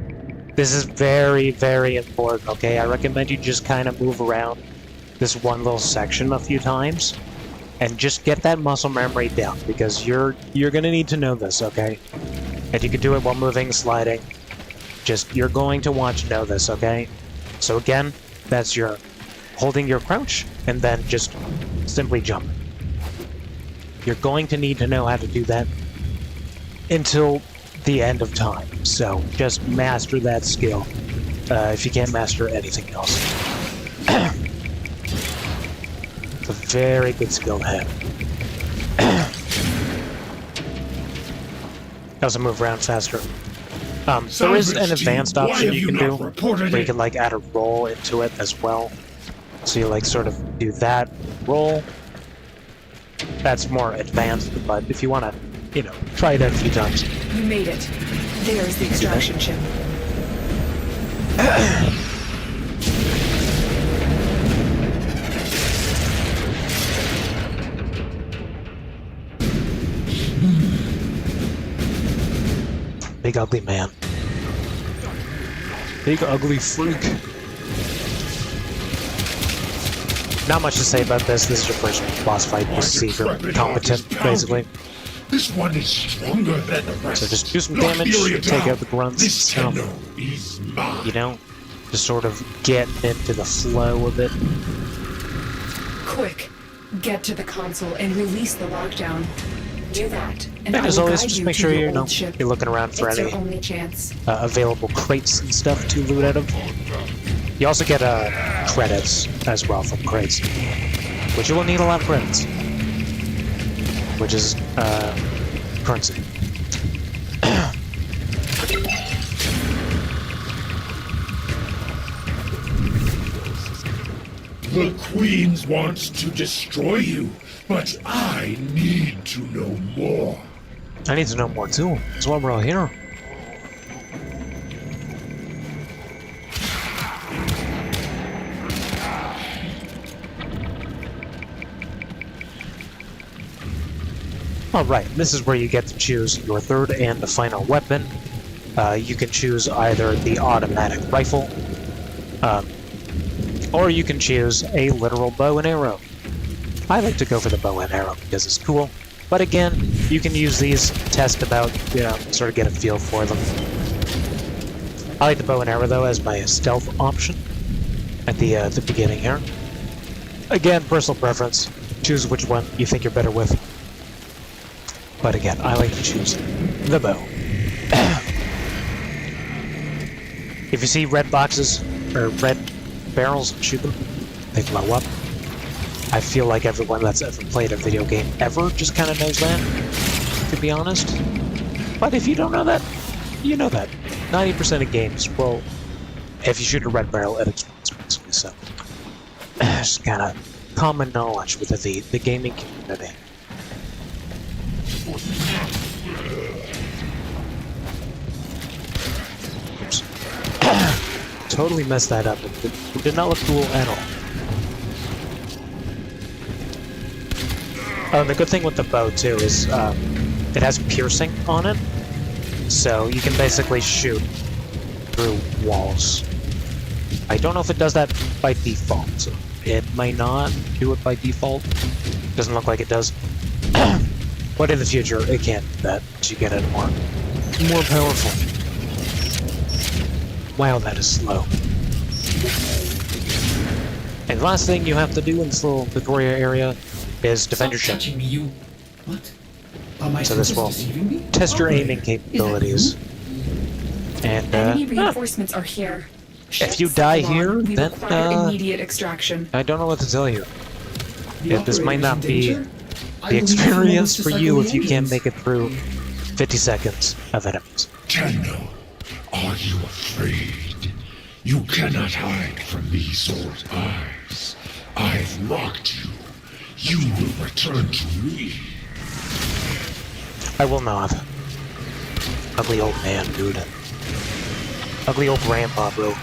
This is very, very important, okay? I recommend you just kind of move around this one little section a few times and just get that muscle memory down, because you're gonna need to know this, okay? And you can do it while moving, sliding. You're going to want to know this, okay? So again, that's your holding your crouch and then just simply jump. You're going to need to know how to do that until the end of time. So just master that skill if you can't master anything else. It's a very good skill to have. Also move around faster. There is an advanced option you can do, where you can like add a roll into it as well. So you like sort of do that roll. That's more advanced, but if you want to, you know, try it out a few times. You made it. There's the extraction chip. Big ugly man. Big ugly freak. Not much to say about this. This is your first boss fight. Just see if you're competent, basically. This one is stronger than the rest. So just do some Not damage, fury take down. out the grunts, This stuff. tenno is mine. You know? Just sort of get into the flow of it. Quick, get to the console and release the lockdown. Do that, And I as will always, guide just you make to sure your you're old ship. looking around for It's any your only chance. available crates and stuff to loot out of. You also get credits as well from crates, which you will need a lot of credits, which is currency. The Queens wants to destroy you, but I need to know more. I need to know more too. That's why we're all here. Alright, this is where you get to choose your third and the final weapon. You can choose either the automatic rifle, or you can choose a literal bow and arrow. I like to go for the bow and arrow because it's cool, but again, you can use these, test them out, sort of get a feel for them. I like the bow and arrow though as my stealth option at the beginning here. Again, personal preference. Choose which one you think you're better with. But again, I like to choose the bow. If you see red boxes, or red barrels, shoot them. They blow up. I feel like everyone that's ever played a video game ever just kind of knows that, to be honest. But if you don't know that, you know that. 90% of games, well, if you shoot a red barrel, it explodes, basically, so. Just kind of common knowledge within the gaming community. Oops. Totally messed that up. It did not look cool at all. Oh, and the good thing with the bow too is it has piercing on it, so you can basically shoot through walls. I don't know if it does that by default. It may not do it by default. Doesn't look like it does. But in the future, it can do that as you get it more powerful. Wow, that is slow. And the last thing you have to do in this little tutorial area is defend your ship. Touching me, you. What? Are my So this will deceiving me? test your Operator, aiming capabilities. And Enemy reinforcements are here. if you die here, We then require immediate extraction. I don't know what to tell you. The This might operator's not in be danger? I the will need a few experience moments to for cycle you the if you can't engines. make it through 50 seconds of enemies. Tenno, are you afraid? You cannot hide from these old eyes. I've marked you. You will return to me. I will not. Ugly old man, dude. Ugly old grandpa, bro.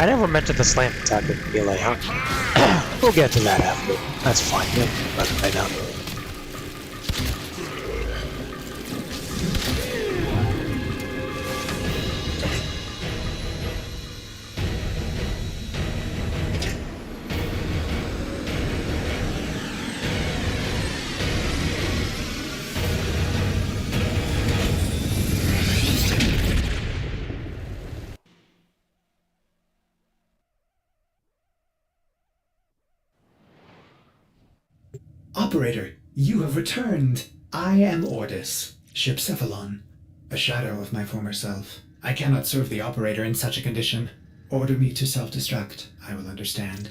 I never meant to the slam attack with melee, huh? We'll get to that after. That's fine. We don't worry about it right now. Operator, you have returned. I am Ordis, Ship Cephalon, a shadow of my former self. I cannot serve the operator in such a condition. Order me to self-destruct. I will understand.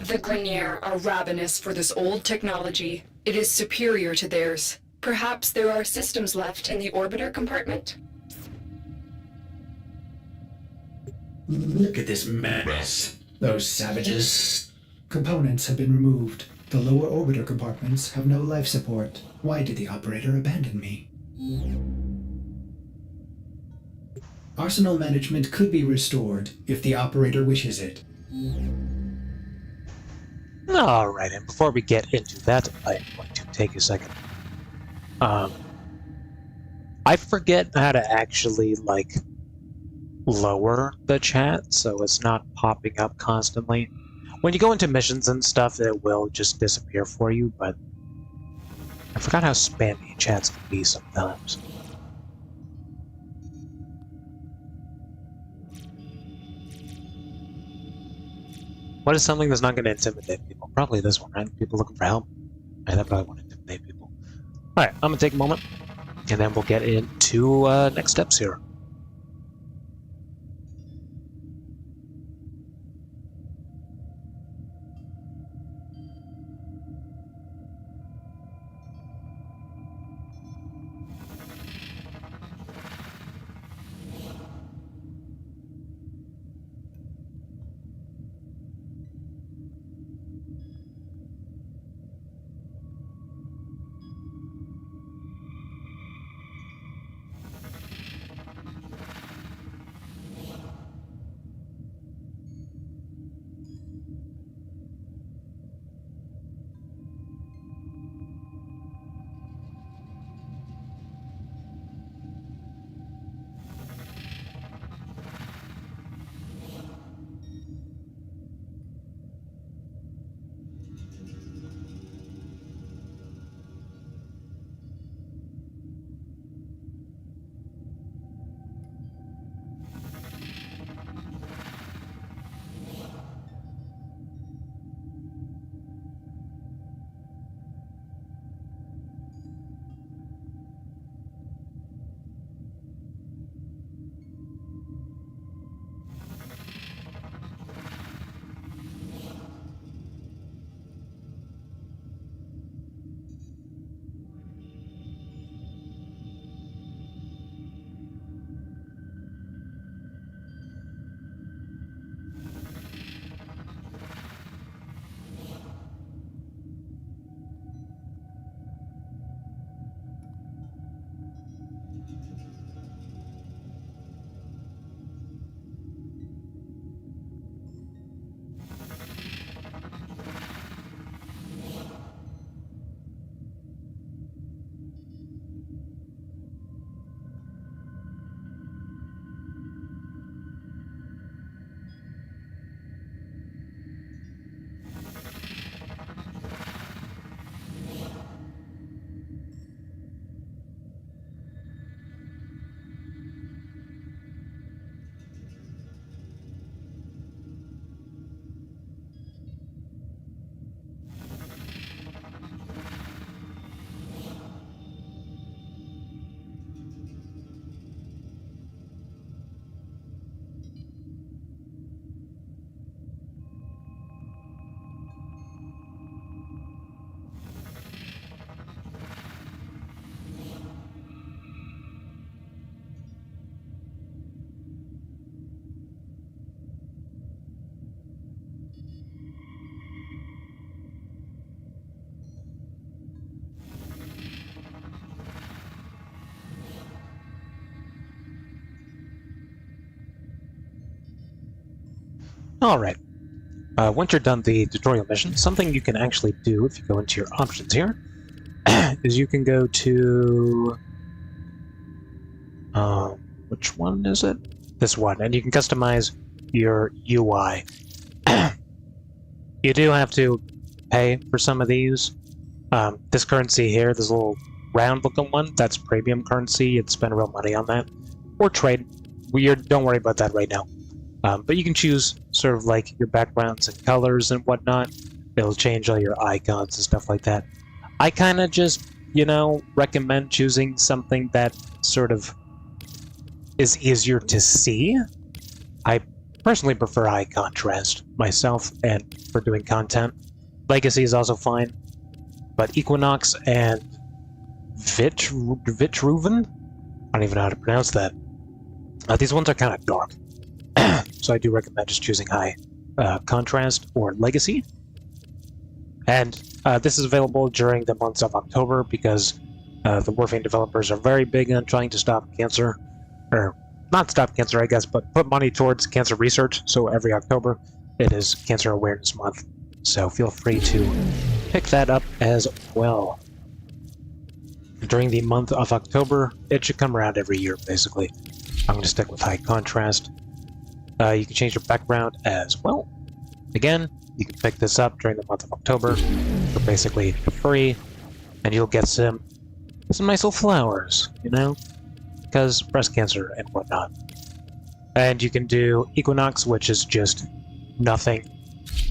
The Grineer are ravenous for this old technology. It is superior to theirs. Perhaps there are systems left in the orbiter compartment? Look at this mess. Those savages. Components have been removed. The lower orbiter compartments have no life support. Why did the operator abandon me? Arsenal management could be restored if the operator wishes it. Alright, and before we get into that, I'm going to take a second. I forget how to actually, like, lower the chat, so it's not popping up constantly. When you go into missions and stuff, it will just disappear for you, but I forgot how spammy chats can be sometimes. What is something that's not going to intimidate people? Probably this one, right? People looking for help. Right, that probably won't intimidate people. Alright, I'm going to take a moment, and then we'll get into next steps here. Alright, once you're done the tutorial mission, something you can actually do if you go into your options here, is you can go to... which one is it? This one, and you can customize your UI. You do have to pay for some of these. This currency here, this little round-looking one, that's premium currency. You'd spend real money on that. Or trade. Don't worry about that right now. But you can choose sort of like your backgrounds and colors and whatnot. It'll change all your icons and stuff like that. I kind of just, recommend choosing something that sort of is easier to see. I personally prefer high contrast myself, and for doing content. Legacy is also fine, but Equinox and Vitruven? I don't even know how to pronounce that. These ones are kind of dark. So I do recommend just choosing high contrast or legacy. And this is available during the months of October because the Warframe developers are very big on trying to stop cancer. Or, not stop cancer, I guess, but put money towards cancer research. So every October, it is Cancer Awareness Month. So feel free to pick that up as well. during the month of October. It should come around every year, basically. I'm going to stick with high contrast. You can change your background as well. Again, you can pick this up during the month of October for basically free, and you'll get some nice little flowers, you know, because breast cancer and whatnot. And you can do Equinox, which is just nothing,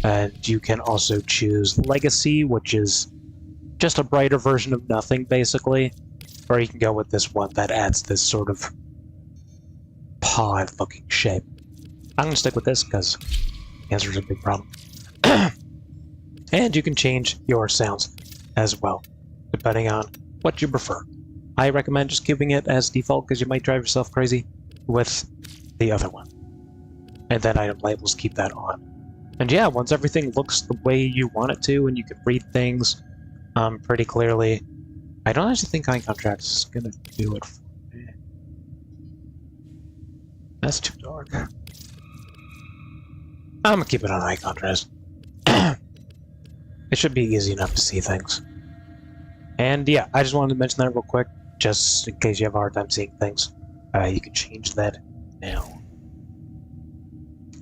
and you can also choose Legacy, which is just a brighter version of nothing, basically, or you can go with this one that adds this sort of pod-looking shape. I'm going to stick with this because cancer is a big problem. And you can change your sounds as well, depending on what you prefer. I recommend just keeping it as default because you might drive yourself crazy with the other one. And then item labels, keep that on. And yeah, once everything looks the way you want it to, and you can read things pretty clearly, I don't actually think High Contrast is going to do it for me. That's too dark. I'm going to keep it on High Contrast. It should be easy enough to see things. And yeah, I just wanted to mention that real quick, just in case you have a hard time seeing things. You can change that now.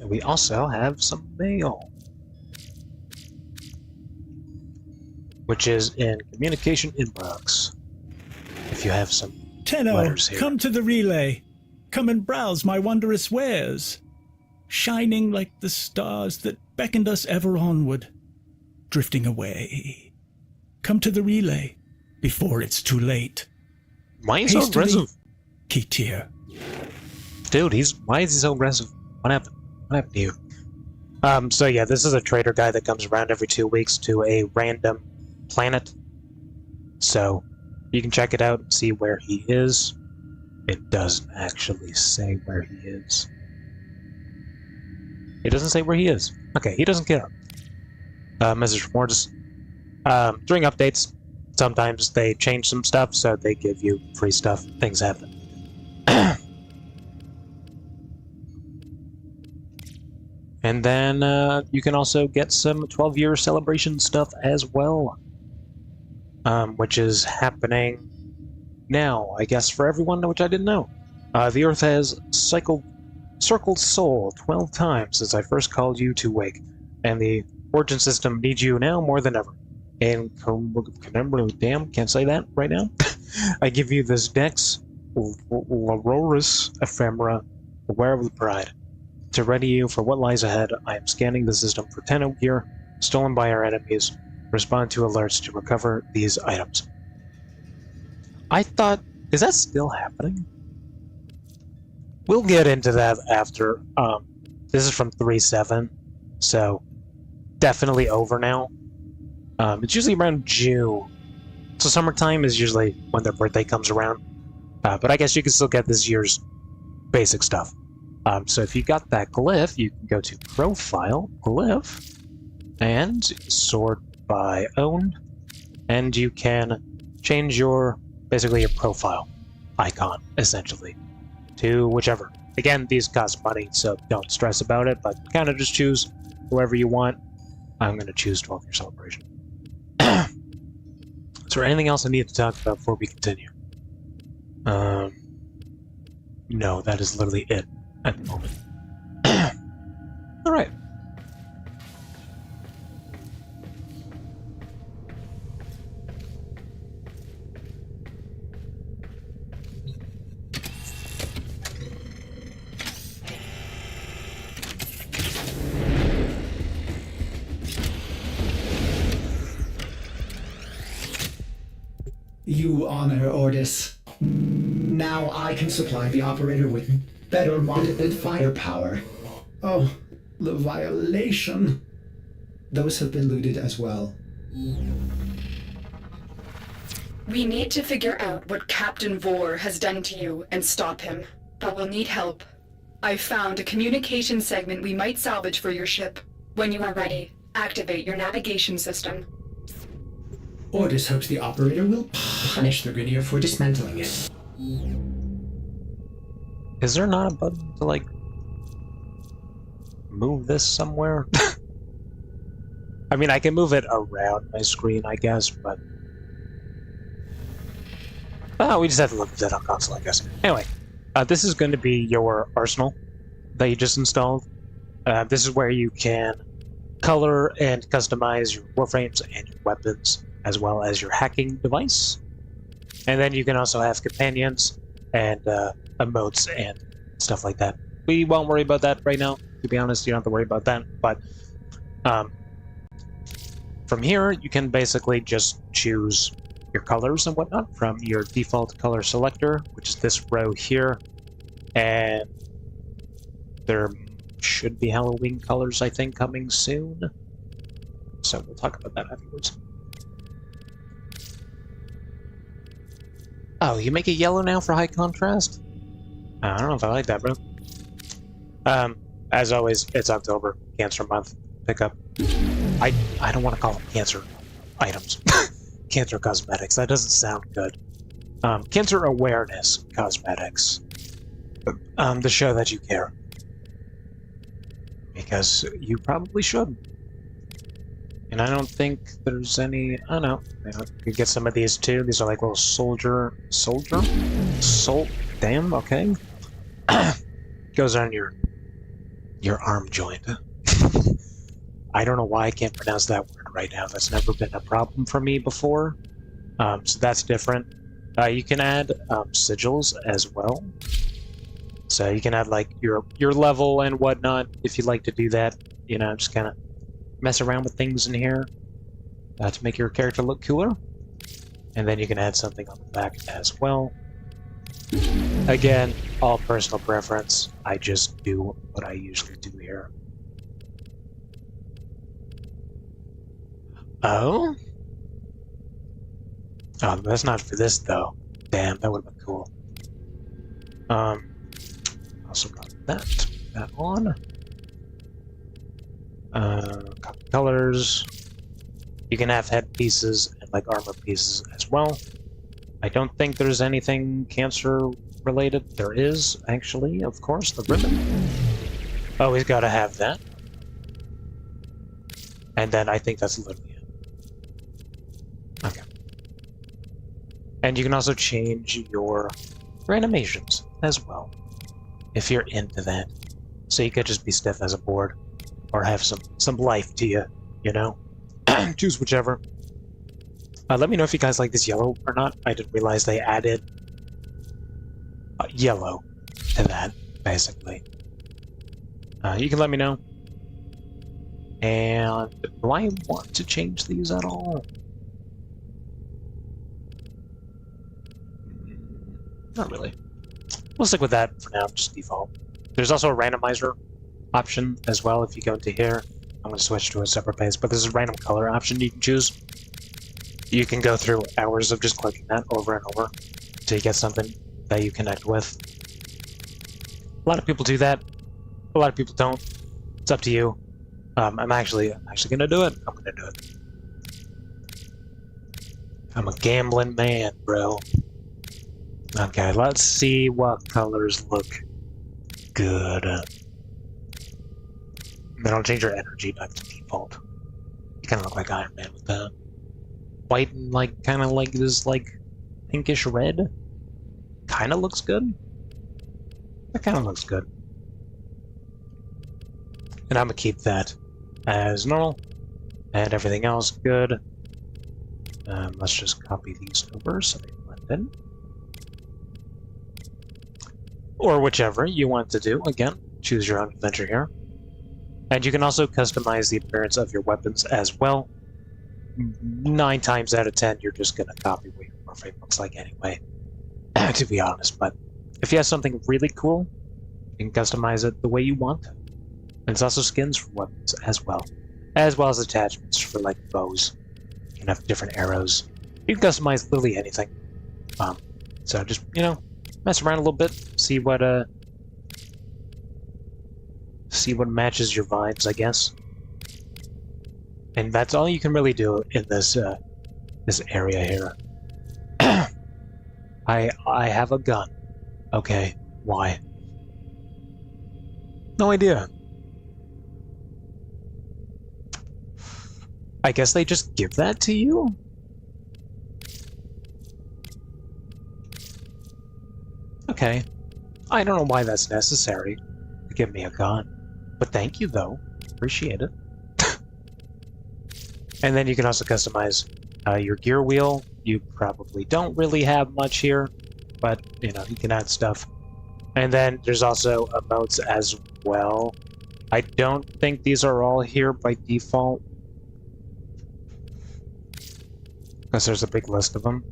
And we also have some mail, which is in communication inbox. If you have some letters here. Come to the relay. Come and browse my wondrous wares, shining like the stars that beckoned us ever onward, drifting away. Come to the relay before it's too late. Why is he so aggressive? Ketir. Dude, why is he so aggressive? What happened? What happened to you? So yeah, this is a trader guy that comes around every 2 weeks to a random planet. So you can check it out and see where he is. It doesn't actually say where he is. It doesn't say where he is. Okay, he doesn't care. Message from Mortis. During updates, sometimes they change some stuff, so they give you free stuff. Things happen. And then you can also get some 12-year celebration stuff as well, which is happening now, I guess, for everyone, which I didn't know. The Earth has circled Sol 12 times since I first called you to wake, and the Origin system needs you now more than ever. And can't say that right now. I give you this Dex Lauroris Ephemera, aware of the pride. To ready you for what lies ahead, I am scanning the system for Tenno gear stolen by our enemies. Respond to alerts to recover these items. I thought, is that still happening? We'll get into that after. This is from 3.7, so definitely over now. It's usually around June, so summertime is usually when their birthday comes around. But I guess you can still get this year's basic stuff. So if you got that glyph, you can go to Profile, Glyph, and sort by Own, and you can change basically your profile icon, essentially, to whichever. Again, these cost money, so don't stress about it, but kind of just choose whoever you want. I'm going to choose 12-year celebration. Is there anything else I need to talk about before we continue? No, that is literally it at the moment. All right. You honor Ordis. Now I can supply the operator with better modded firepower. Oh, the violation. Those have been looted as well. We need to figure out what Captain Vor has done to you and stop him, but we'll need help. I've found a communication segment we might salvage for your ship. When you are ready, activate your navigation system. Ordis hopes the operator will punish the Grineer for dismantling it. Is there not a button to, like, move this somewhere? I mean, I can move it around my screen, I guess, but Oh, we just have to look at that on console, I guess. Anyway, this is going to be your arsenal that you just installed. This is where you can color and customize your Warframes and your weapons, as well as your hacking device. And then you can also have companions and emotes and stuff like that. We won't worry about that right now. To be honest, you don't have to worry about that. But from here, you can basically just choose your colors and whatnot from your default color selector, which is this row here. And there should be Halloween colors, I think, coming soon. So we'll talk about that afterwards. Oh, you make it yellow now for high contrast? I don't know if I like that, bro. As always, it's October, Cancer Month. Pick up. I don't want to call them cancer items. Cancer cosmetics. That doesn't sound good. Cancer awareness cosmetics. To show that you care. Because you probably should. And I don't think there's any... Oh no. You could get some of these too. These are like little soldier... Damn, okay. Goes on your arm joint. I don't know why I can't pronounce that word right now. That's never been a problem for me before. So that's different. You can add sigils as well. So you can add like your level and whatnot if you'd like to do that. You know, just kind of mess around with things in here to make your character look cooler. And then you can add something on the back as well. Again, all personal preference. I just do what I usually do here. Oh? Oh, that's not for this though. Damn, that would have been cool. Also got that on. Copy colors. You can have head pieces and like armor pieces as well. I don't think there's anything cancer related. There is, actually, of course, the ribbon. Always gotta have that. And then I think that's literally it. Okay. And you can also change your animations as well, if you're into that. So you could just be stiff as a board, or have some life to you, you know? Choose whichever. Let me know if you guys like this yellow or not. I didn't realize they added yellow to that, basically. You can let me know. And do I want to change these at all? Not really. We'll stick with that for now, just default. There's also a randomizer option as well if you go into here. I'm going to switch to a separate page, but this is a random color option you can choose. You can go through hours of just clicking that over and over until you get something that you connect with. A lot of people do that. A lot of people don't. It's up to you. I'm actually gonna do it. I'm gonna do it. I'm a gambling man, bro. Okay, let's see what colors look good. Then I'll change your energy back to default. You kind of look like Iron Man with that. White and like kind of like this like pinkish red. Kind of looks good. That kind of looks good. And I'm gonna keep that as normal, and everything else good. Let's just copy these over so they blend in. Or whichever you want to do. Again, choose your own adventure here. And you can also customize the appearance of your weapons as well. 9 times out of 10, you're just gonna copy what your Warframe looks like anyway, to be honest. But if you have something really cool, you can customize it the way you want. And it's also skins for weapons as well as attachments for like bows. You can have different arrows. You can customize literally anything. So just, you know, mess around a little bit, see what matches your vibes, I guess. And that's all you can really do in this this area here. I have a gun. Okay, why? No idea. I guess they just give that to you? Okay. I don't know why that's necessary to give me a gun. But thank you, though. Appreciate it. And then you can also customize your gear wheel. You probably don't really have much here, but, you know, you can add stuff. And then there's also emotes as well. I don't think these are all here by default, because there's a big list of them.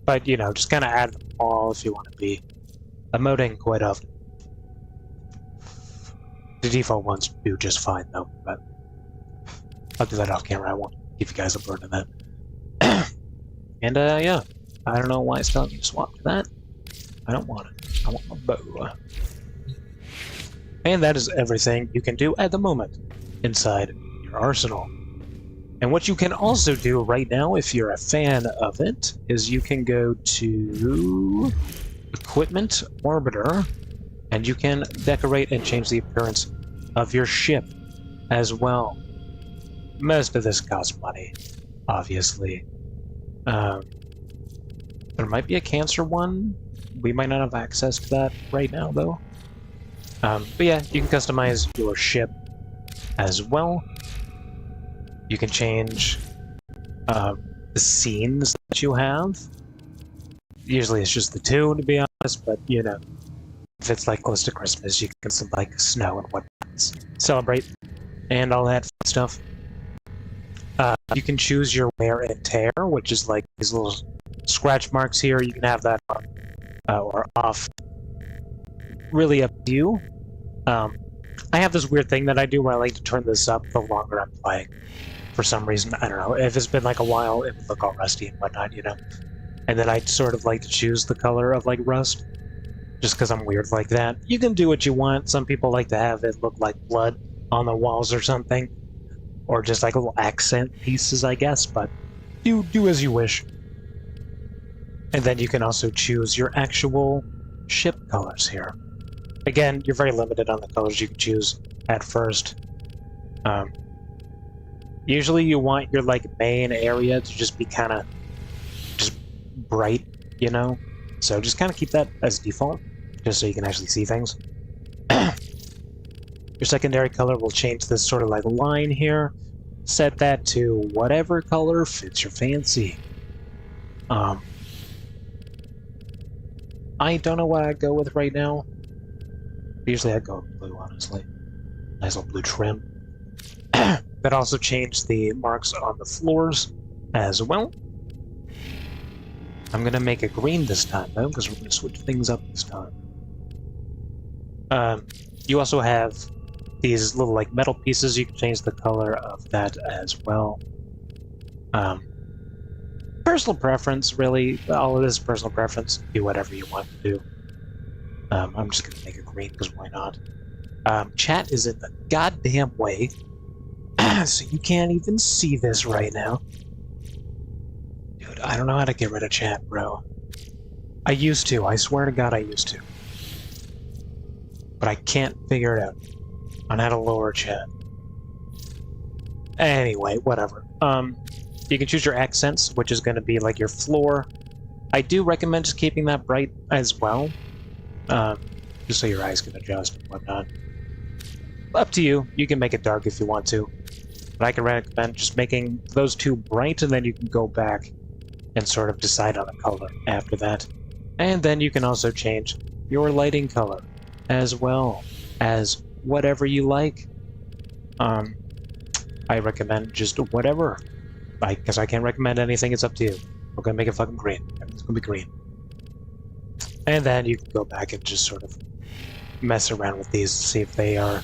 But, you know, just kind of add them all if you want to be emoting quite often. The default ones do just fine, though, but I'll do that off camera. I won't give you guys a burden of that. And, yeah. I don't know why it's telling me to swap to that. I don't want it. I want my bow. And that is everything you can do at the moment inside your arsenal. And what you can also do right now, if you're a fan of it, is you can go to Equipment Orbiter, and you can decorate and change the appearance of your ship as well. Most of this costs money, obviously. There might be a cancer one. We might not have access to that right now, though. But yeah, you can customize your ship as well. You can change the scenes that you have. Usually it's just the two, to be honest, but, you know, if it's like close to Christmas, you can some like snow and whatnot. Celebrate and all that fun stuff. You can choose your wear and tear, which is like these little scratch marks here. You can have that on or off. Really up to you. I have this weird thing that I do where I like to turn this up the longer I'm playing. For some reason, I don't know. If it's been like a while, it would look all rusty and whatnot, you know. And then I sort of like to choose the color of like rust, just because I'm weird like that. You can do what you want. Some people like to have it look like blood on the walls or something, or just like little accent pieces, I guess. But do as you wish. And then you can also choose your actual ship colors here. Again, you're very limited on the colors you can choose at first. Usually you want your like main area to just be kind of just bright, you know? So just kind of keep that as default, just so you can actually see things. Your secondary color will change this sort of like line here. Set that to whatever color fits your fancy. I don't know what I'd go with right now. Usually I'd go with blue, honestly. Nice little blue trim. That also changed the marks on the floors as well. I'm gonna make it green this time, though, because we're gonna switch things up this time. You also have these little, like, metal pieces. You can change the color of that as well. Personal preference, really. All of this is personal preference. Do whatever you want to do. I'm just gonna make it green, because why not? Chat is in the goddamn way. So you can't even see this right now. Dude, I don't know how to get rid of chat, bro. I used to. I swear to God I used to. But I can't figure it out on how to lower chat. Anyway, whatever. You can choose your accents, which is going to be like your floor. I do recommend just keeping that bright as well. Just so your eyes can adjust and whatnot. Up to you. You can make it dark if you want to. But I can recommend just making those two bright, and then you can go back and sort of decide on a color after that. And then you can also change your lighting color as well as whatever you like. I recommend just whatever. Because I can't recommend anything, it's up to you. We're gonna make it fucking green. Everything's gonna be green. And then you can go back and just sort of mess around with these to see if they are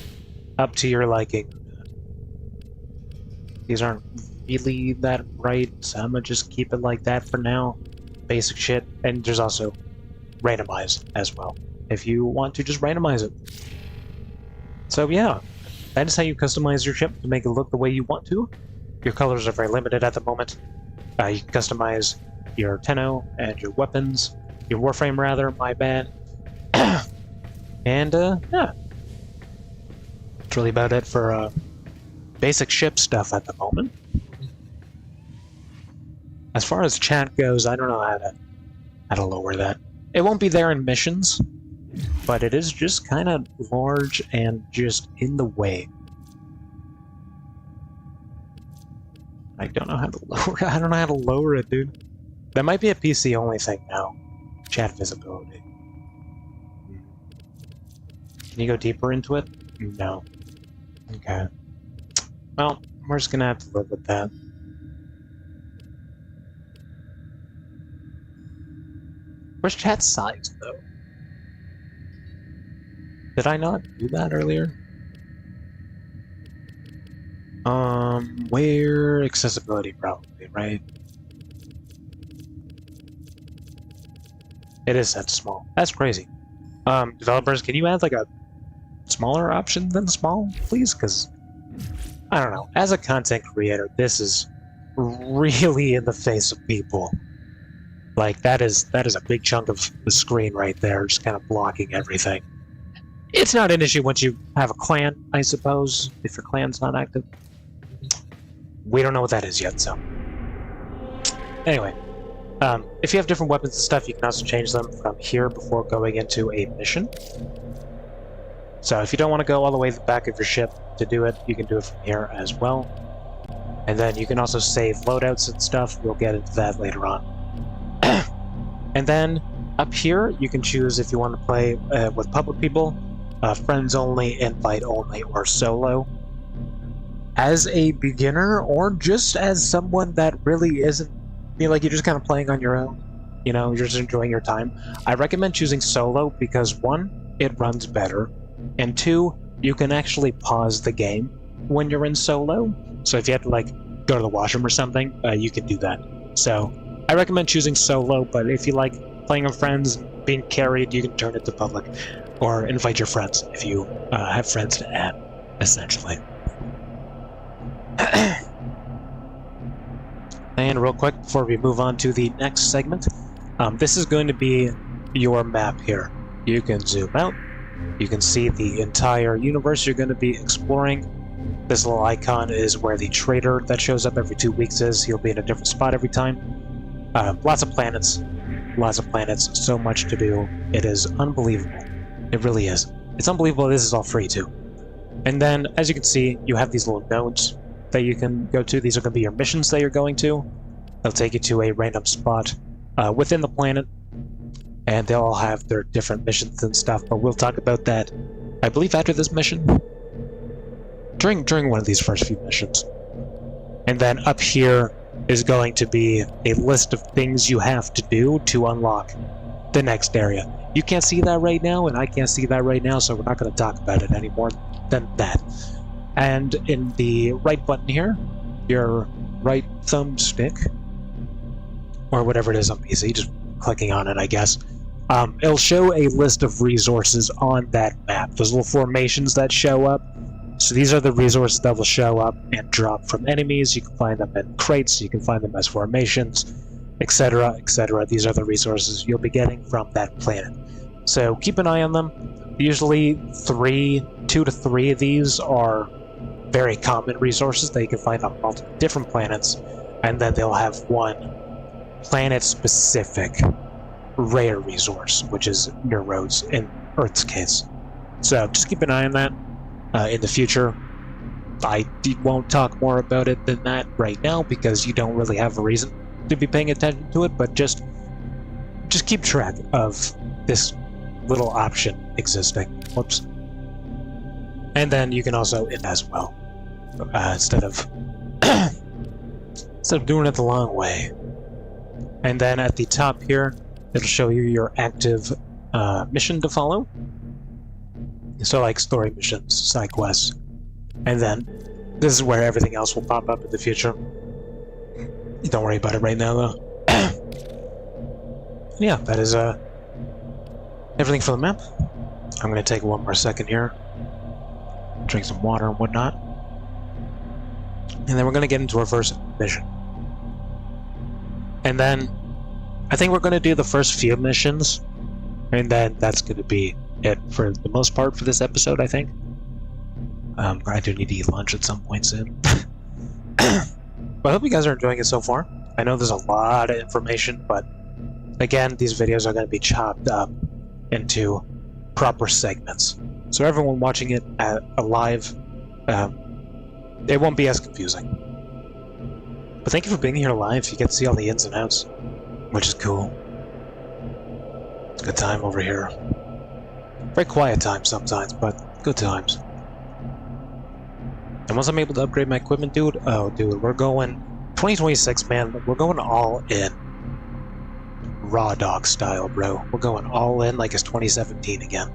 up to your liking. These aren't really that bright, so I'm gonna just keep it like that for now. Basic shit. And there's also randomize as well, if you want to just randomize it. So yeah, that is how you customize your ship to make it look the way you want to. Your colors are very limited at the moment. You can customize your Tenno and your weapons, your Warframe rather, my bad. And yeah. That's really about it for basic ship stuff at the moment. As far as chat goes, I don't know how to lower that. It won't be there in missions, but it is just kind of large and just in the way. I don't know how to lower it. I don't know how to lower it, dude. That might be a PC only thing now. Chat visibility. Can you go deeper into it? No. Okay. Well, we're just gonna have to live with that. Where's chat size, though? Did I not do that earlier? Where? Accessibility, probably, right? It is set small. That's crazy. Developers, can you add like a smaller option than small, please? Because, I don't know. As a content creator, this is really in the face of people. Like, that is a big chunk of the screen right there, just kind of blocking everything. It's not an issue once you have a clan, I suppose, if your clan's not active. We don't know what that is yet, so... Anyway, if you have different weapons and stuff, you can also change them from here before going into a mission. So if you don't want to go all the way to the back of your ship to do it, you can do it from here as well. And then you can also save loadouts and stuff. We'll get into that later on. And then up here, you can choose if you want to play with public people, friends only, invite only, or solo. As a beginner, or just as someone that really isn't, like you're just kind of playing on your own, you know, you're just enjoying your time, I recommend choosing solo because 1, it runs better, and 2, you can actually pause the game when you're in solo. So if you have to like go to the washroom or something, you can do that. So I recommend choosing solo, but if you like playing with friends, being carried, you can turn it to public, or invite your friends if you have friends to add, essentially. And real quick, before we move on to the next segment, this is going to be your map here. You can zoom out, you can see the entire universe you're going to be exploring. This little icon is where the trader that shows up every 2 weeks is. He'll be in a different spot every time. Lots of planets, so much to do. It is unbelievable. It really is. It's unbelievable this is all free too. And then, as you can see, you have these little nodes that you can go to. These are going to be your missions that you're going to. They'll take you to a random spot within the planet, and they'll all have their different missions and stuff, but we'll talk about that, I believe, after this mission. During one of these first few missions. And then up here is going to be a list of things you have to do to unlock the next area. You can't see that right now, and I can't see that right now, so we're not going to talk about it any more than that. And in the right button here, your right thumbstick, or whatever it is on PC, just clicking on it, I guess, it'll show a list of resources on that map. Those little formations that show up. So these are the resources that will show up and drop from enemies. You can find them in crates, you can find them as formations, etc., etc. These are the resources you'll be getting from that planet. So keep an eye on them. Usually 2 to 3 of these are very common resources that you can find on multiple different planets, and then they'll have one planet-specific rare resource, which is neurodes in Earth's case. So just keep an eye on that. In the future, I won't talk more about it than that right now because you don't really have a reason to be paying attention to it, but just keep track of this little option existing. Whoops. And then you can also end as well, instead of doing it the long way. And then at the top here, it'll show you your active mission to follow. So like story missions, side quests. And then this is where everything else will pop up in the future. Don't worry about it right now though. Yeah, that is everything for the map. I'm gonna take one more second here. Drink some water and whatnot. And then we're gonna get into our first mission. And then I think we're gonna do the first few missions, and then that's gonna be it for the most part for this episode, I think. I do need to eat lunch at some point soon. But I hope you guys are enjoying it so far. I know there's a lot of information, but Again, these videos are going to be chopped up into proper segments. So everyone watching it live, it won't be as confusing. But thank you for being here live. You get to see all the ins and outs, which is cool. It's a good time over here. Very quiet time sometimes, but good times. And once I'm able to upgrade my equipment, dude, oh, dude, we're going 2026, man. We're going all in. Raw dog style, bro. We're going all in like it's 2017 again.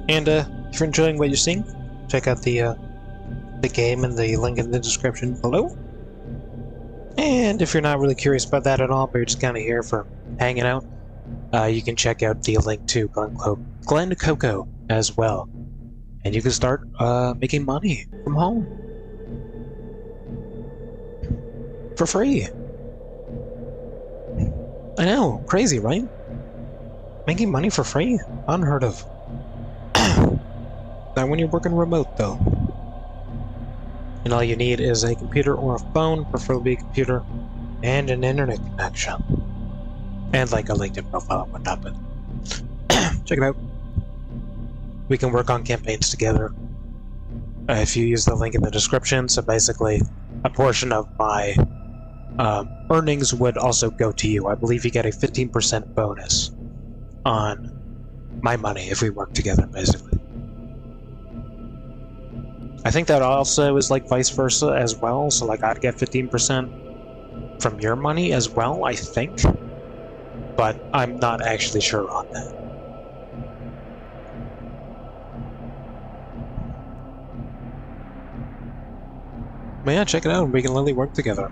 And if you're enjoying what you're seeing, check out the game and the link in the description below. And if you're not really curious about that at all, but you're just kind of here for hanging out, you can check out the link to Glen Coco as well. And you can start making money from home. For free. I know, crazy, right? Making money for free? Unheard of. Not when you're working remote, though. And all you need is a computer or a phone, preferably a computer, and an internet connection. And like a LinkedIn profile and whatnot, but check it out. We can work on campaigns together. If you use the link in the description, so basically a portion of my earnings would also go to you. I believe you get a 15% bonus on my money if we work together, basically. I think that also is like vice versa as well, so like I'd get 15% from your money as well, I think. But I'm not actually sure on that. But yeah, check it out, we can literally work together.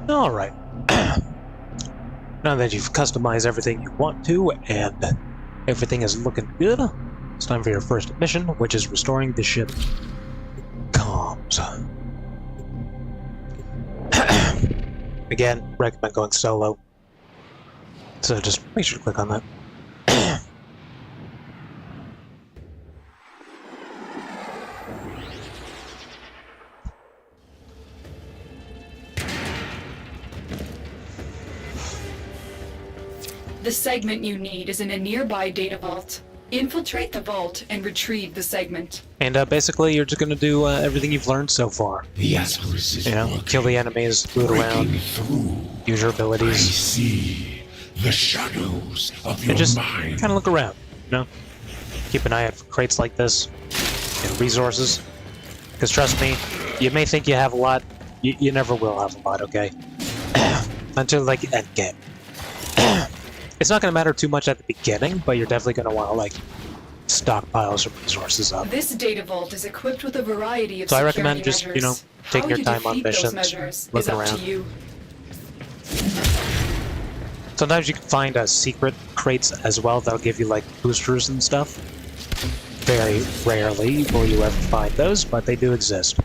Alright. Now that you've customized everything you want to, and everything is looking good, it's time for your first mission, which is restoring the ship comms. Again, recommend going solo. So just make sure to click on that. The segment you need is in a nearby data vault. Infiltrate the vault and retrieve the segment. And basically, you're just gonna do everything you've learned so far. The Asperus is working. Kill the enemies, loot around, Through. use your I abilities, see the shadows of your and just mind. kind of look around, you know? Keep an eye out for crates like this, and resources. Because trust me, you may think you have a lot, you never will have a lot, okay? Until, like, endgame. It's not going to matter too much at the beginning, but you're definitely going to want to, like, stockpile some resources up. This data vault is equipped with a variety of So I security recommend just, you know, measures. taking your time How on you defeat those missions, measures looking is up around. to you. Sometimes you can find secret crates as well that'll give you, like, boosters and stuff. Very rarely will you ever find those, but they do exist.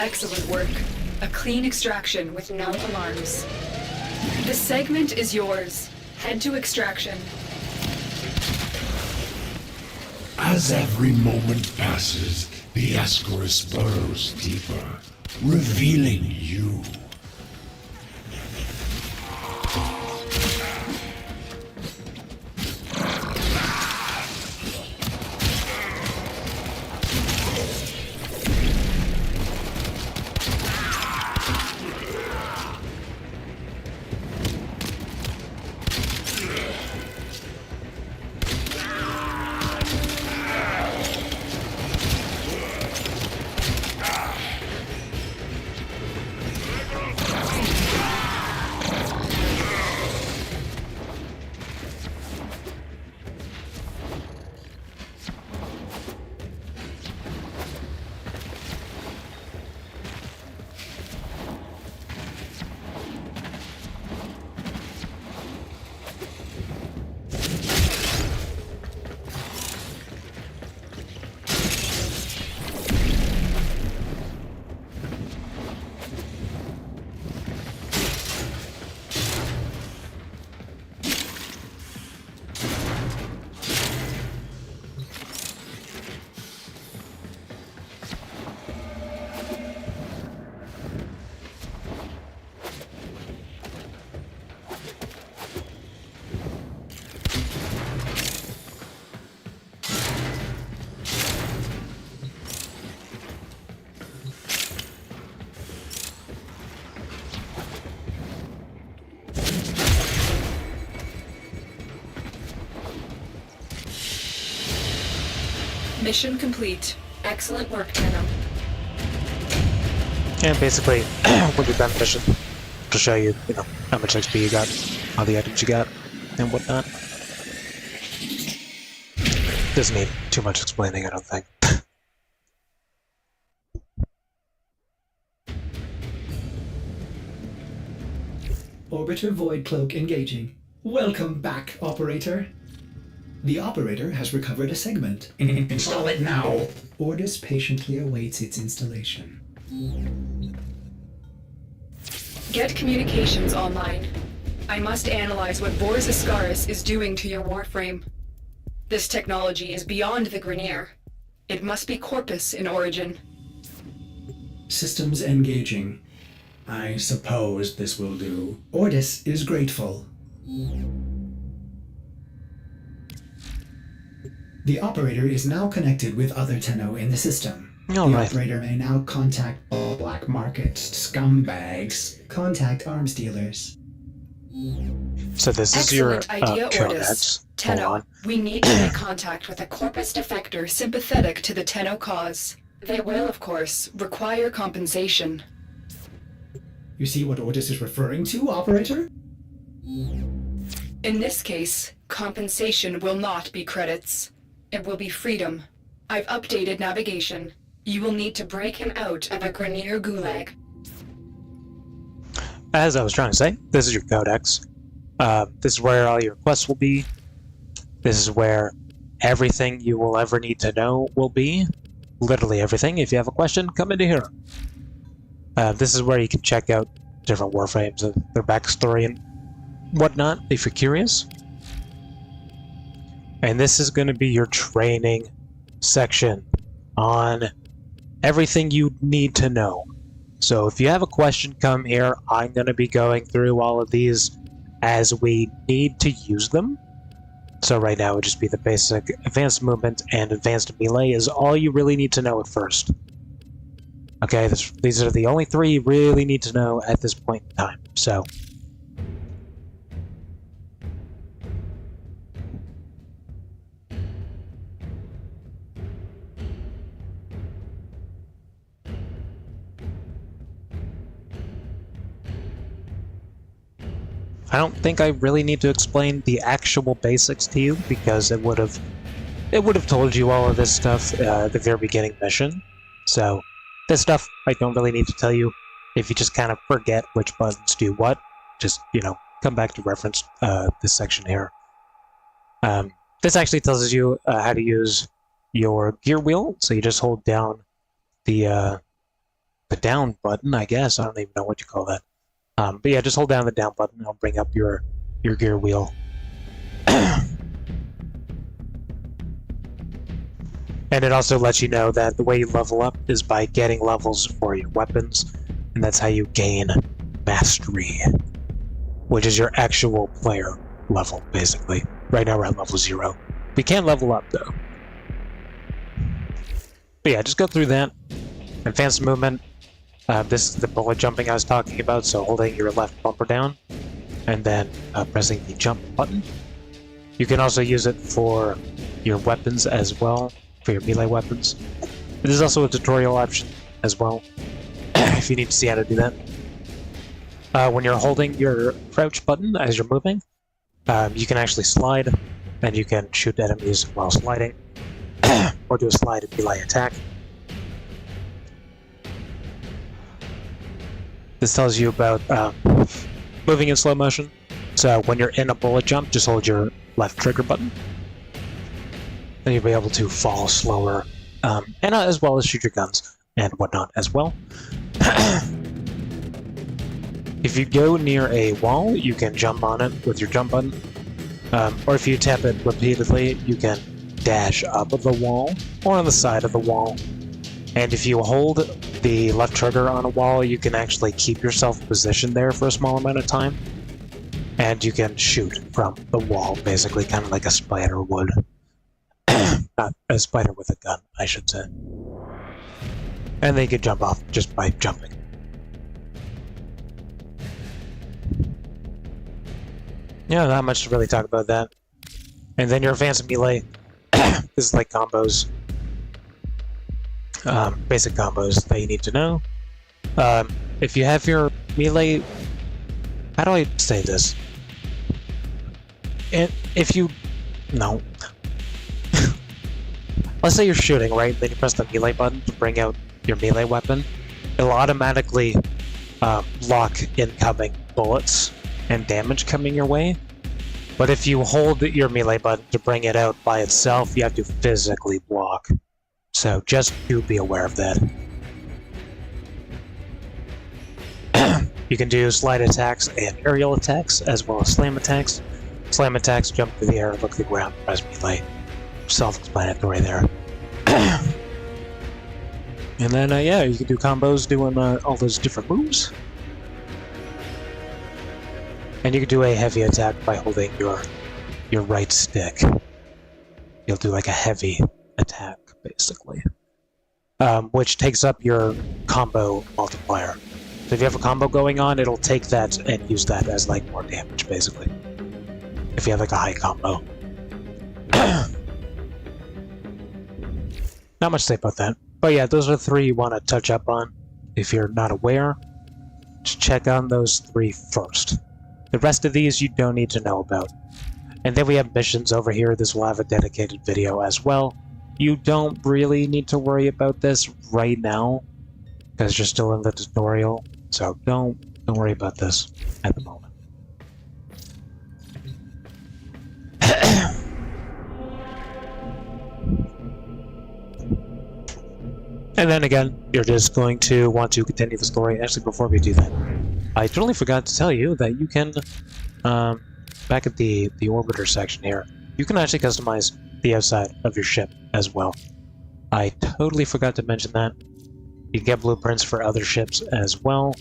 Excellent work. A clean extraction with no alarms. The segment is yours. Head to extraction. As every moment passes, the Ascaris burrows deeper, revealing you. Mission complete. Excellent work, Tenno. And basically, when you're done mission, to show you, how much XP you got, all the items you got, and whatnot. Doesn't need too much explaining, I don't think. Orbiter Void Cloak engaging. Welcome back, Operator. The Operator has recovered a segment. Install it now. Ordis patiently awaits its installation. Get communications online. I must analyze what Vor's Ascaris is doing to your Warframe. This technology is beyond the Grineer. It must be Corpus in origin. Systems engaging. I suppose this will do. Ordis is grateful. The operator is now connected with other Tenno in the system. The operator may now contact all black market scumbags. Contact arms dealers. So this is your Excellent idea, Ordis. codex. Hold Tenno, on. we need to make contact with a Corpus defector sympathetic to the Tenno cause. They will, of course, require compensation. You see what Ordis is referring to, Operator? In this case, compensation will not be credits. It will be freedom. I've updated navigation. You will need to break him out of a Grineer gulag. As I was trying to say, this is your codex. This is where all your quests will be. This is where everything you will ever need to know will be. Literally everything. If you have a question, come into here. This is where you can check out different Warframes and their backstory and whatnot, if you're curious. And this is going to be your training section on everything you need to know. So if you have a question, come here. I'm going to be going through all of these as we need to use them. So right now it would just be the basic advanced movement and advanced melee is all you really need to know at first. Okay, these are the only three you really need to know at this point in time. So I don't think I really need to explain the actual basics to you because it would have told you all of this stuff at the very beginning mission. So this stuff I don't really need to tell you. If you just kind of forget which buttons do what, just come back to reference this section here. This actually tells you how to use your gear wheel. So you just hold down the down button, I guess. I don't even know what you call that. But yeah, just hold down the down button and I'll bring up your gear wheel. And it also lets you know that the way you level up is by getting levels for your weapons, and that's how you gain mastery, which is your actual player level, basically. Right now we're at level 0. We can level up, though. But yeah, just go through that. Advanced movement. This is the bullet jumping I was talking about, so holding your left bumper down, and then pressing the jump button. You can also use it for your weapons as well, for your melee weapons. There's also a tutorial option as well, if you need to see how to do that. When you're holding your crouch button as you're moving, you can actually slide, and you can shoot enemies while sliding, or do a slide and melee attack. This tells you about moving in slow motion. So when you're in a bullet jump, just hold your left trigger button. Then you'll be able to fall slower, and as well as shoot your guns and whatnot as well. If you go near a wall, you can jump on it with your jump button. Or if you tap it repeatedly, you can dash up the wall or on the side of the wall. And if you hold the left trigger on a wall, you can actually keep yourself positioned there for a small amount of time. And you can shoot from the wall, basically, kind of like a spider would. Not a spider with a gun, I should say. And then you can jump off just by jumping. Yeah, not much to really talk about that. And then your advanced melee. This is like combos. basic combos that you need to know. If you have your melee... How do I say this? If you... No. Let's say you're shooting, right? Then you press the melee button to bring out your melee weapon. It'll automatically block incoming bullets and damage coming your way. But if you hold your melee button to bring it out by itself, you have to physically block. So just do be aware of that. You can do slide attacks and aerial attacks, as well as slam attacks. Slam attacks, jump through the air, look at the ground, press melee. Self-explanatory there. And then, yeah, you can do combos doing all those different moves. And you can do a heavy attack by holding your right stick. You'll do like a heavy attack, basically. Which takes up your combo multiplier. So if you have a combo going on, it'll take that and use that as like more damage, basically. If you have like a high combo. Not much to say about that. But yeah, those are the three you want to touch up on. If you're not aware, just check on those three first. The rest of these you don't need to know about. And then we have missions over here. This will have a dedicated video as well. You don't really need to worry about this right now, because you're still in the tutorial. So don't worry about this at the moment. And then again, you're just going to want to continue the story. Actually, before we do that, I totally forgot to tell you that you can, back at the orbiter section here, you can actually customize the outside of your ship as well. I totally forgot to mention that. You can get blueprints for other ships as well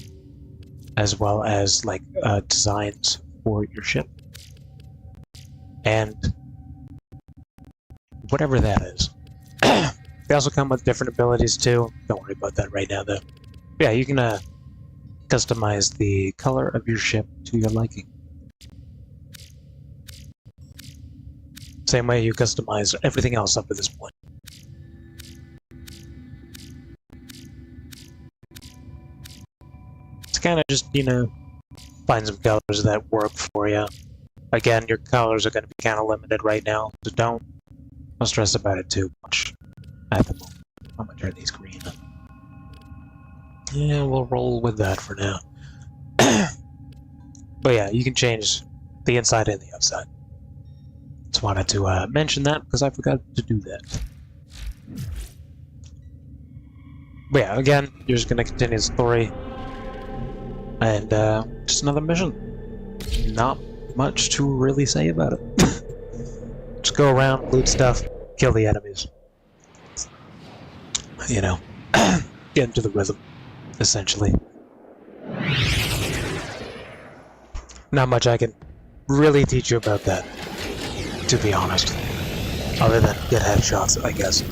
as like designs for your ship. And whatever that is. They also come with different abilities too. Don't worry about that right now though. But yeah, you can customize the color of your ship to your liking. Same way you customize everything else up to this point. It's kind of just, you know, find some colors that work for you. Again, your colors are going to be kind of limited right now, so don't stress about it too much at the moment. I'm going to turn these green. Yeah, we'll roll with that for now. But yeah, you can change the inside and the outside. Just wanted to mention that because I forgot to do that. But yeah, again, you're just going to continue the story. And just another mission. Not much to really say about it. Just go around, loot stuff, kill the enemies. You know, get into the rhythm, essentially. Not much I can really teach you about that, to be honest. Other than get headshots, I guess.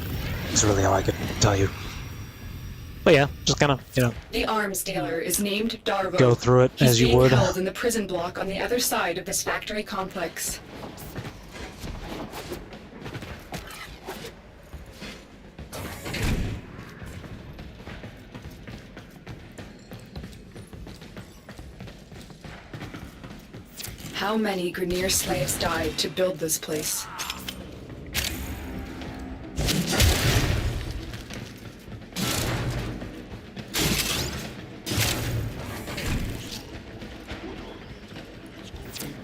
That's really all I can tell you. But yeah, just kind of, you know, The arms dealer is named Darvo. go through it as you would. He's being held in the prison block on the other side of this factory complex. How many Grineer slaves died to build this place?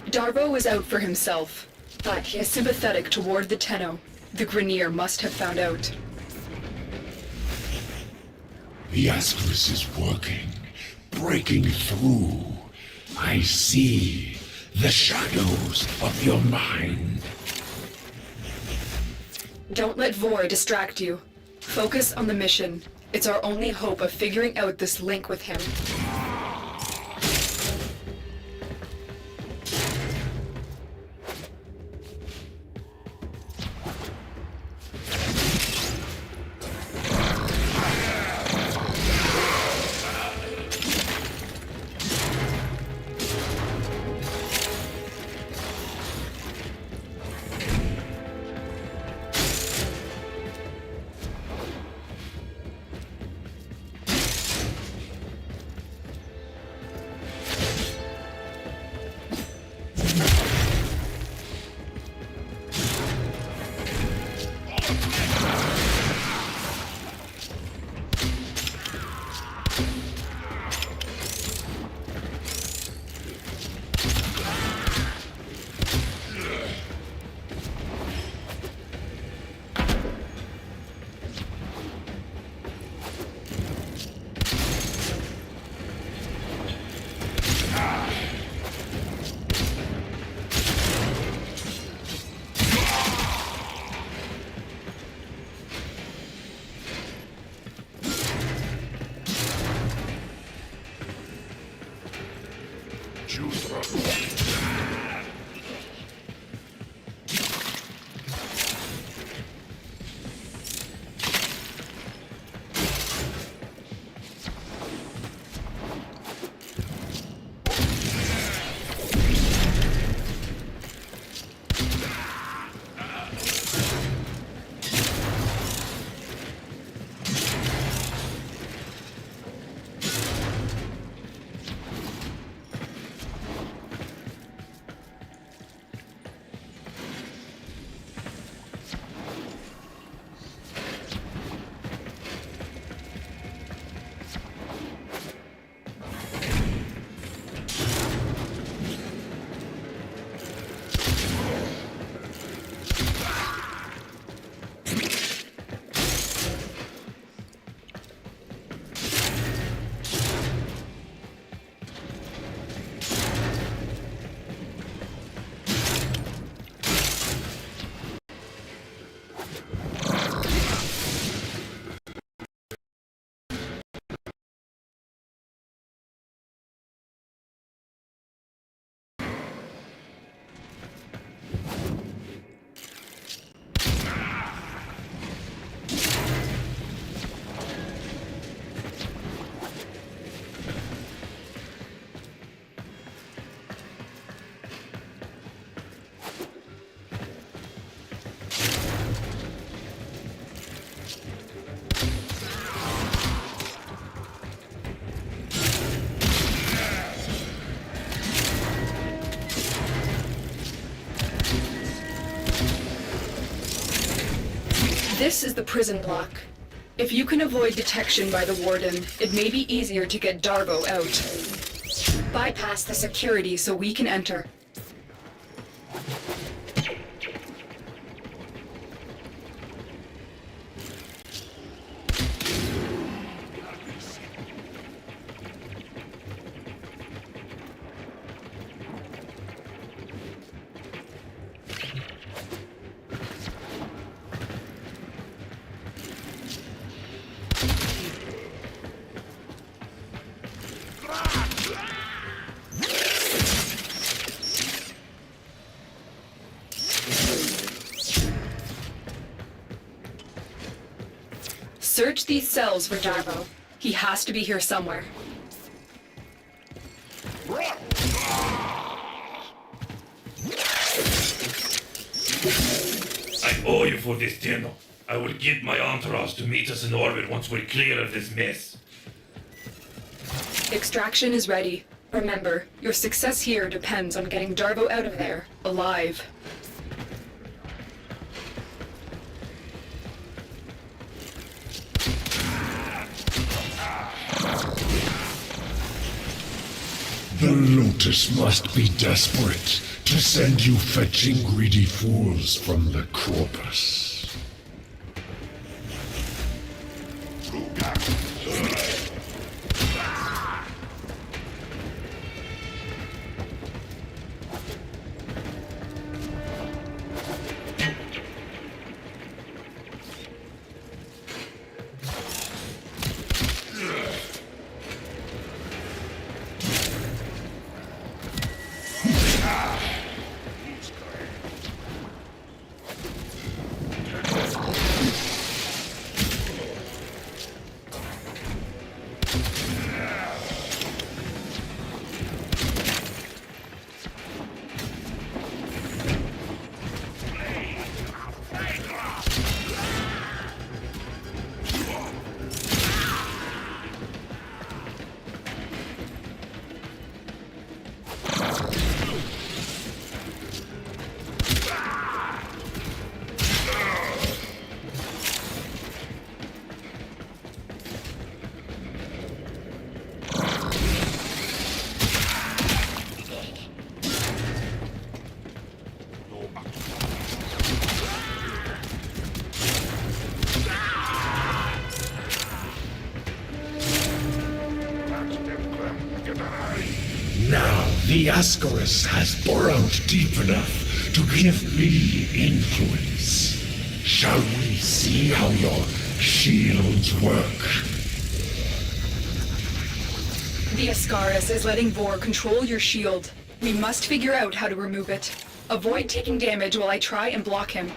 Darvo is out for himself, but he is sympathetic toward the Tenno. The Grineer must have found out. The Asterisk is working, breaking through. I see the shadows of your mind. Don't let Vor distract you. Focus on the mission. It's our only hope of figuring out this link with him. This is the prison block. If you can avoid detection by the warden, it may be easier to get Darvo out. Bypass the security so we can enter. Search these cells for Darvo. He has to be here somewhere. I owe you for this dinner. I will get my entourage to meet us in orbit once we're clear of this mess. Extraction is ready. Remember, your success here depends on getting Darvo out of there, alive. The Lotus must be desperate to send you fetching greedy fools from the corpus. Now the Ascaris has burrowed deep enough to give me influence. Shall we see how your shields work? The Ascaris is letting Vor control your shield. We must figure out how to remove it. Avoid taking damage while I try and block him.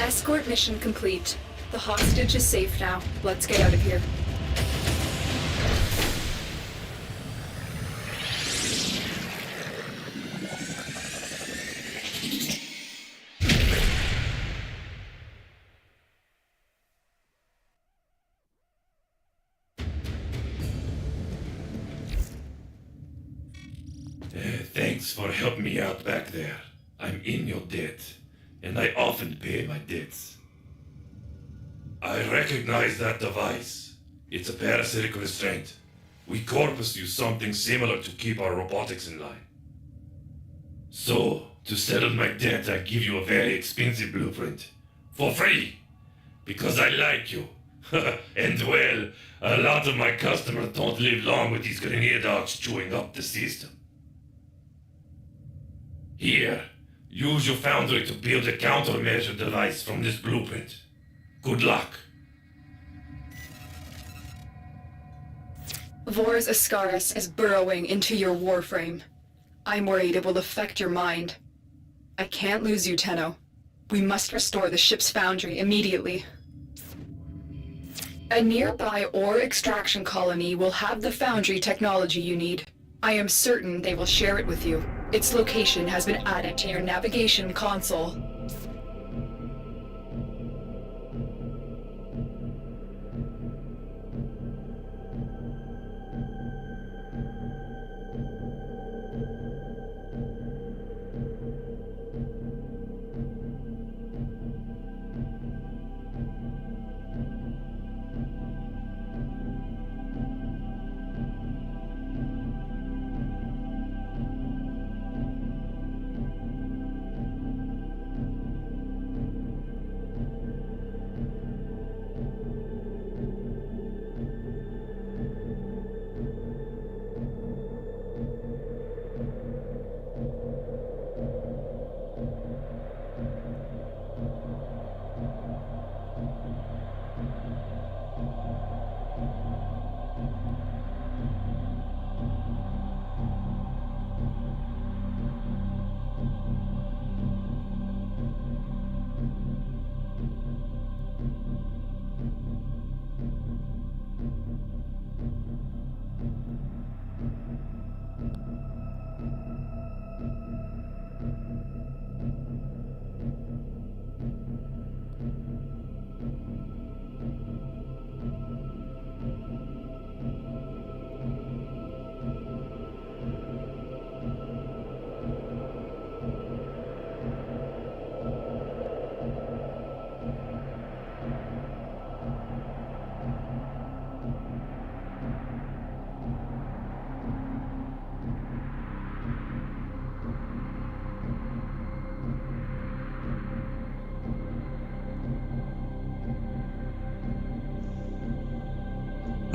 Escort mission complete. The hostage is safe now. Let's get out of here. Thanks for helping me out back there. I'm in your debt, and I often pay my debts. I recognize that device. It's a parasitic restraint. We Corpus use something similar to keep our robotics in line. So, to settle my debt, I give you a very expensive blueprint. For free! Because I like you. And well, a lot of my customers don't live long with these grenade dogs chewing up the system. Here, use your foundry to build a countermeasure device from this blueprint. Good luck. Vor's Ascaris is burrowing into your Warframe. I'm worried it will affect your mind. I can't lose you, Tenno. We must restore the ship's foundry immediately. A nearby ore extraction colony will have the foundry technology you need. I am certain they will share it with you. Its location has been added to your navigation console.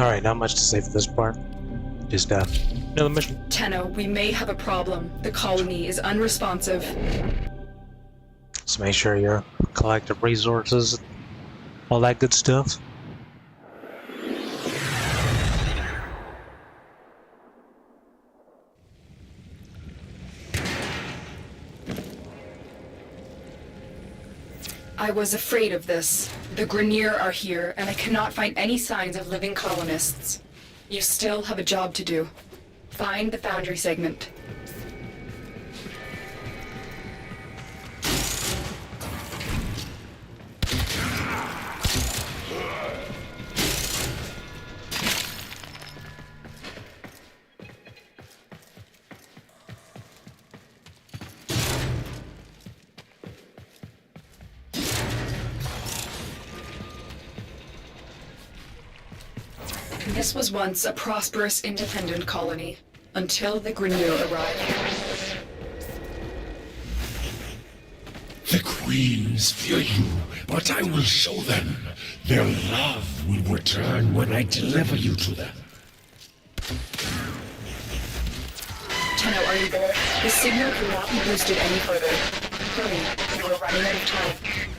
Alright, not much to say for this part. Just, another mission. Tenno, we may have a problem. The colony is unresponsive. Just make sure you're collecting resources, all that good stuff. I was afraid of this. The Grineer are here, and I cannot find any signs of living colonists. You still have a job to do. Find the Foundry segment. This was once a prosperous, independent colony, until the Grineer arrived. The queens fear you, but I will show them. Their love will return when I deliver you to them. Tenno, are you there? The signal cannot be boosted any further. Hurry, you are running out of time.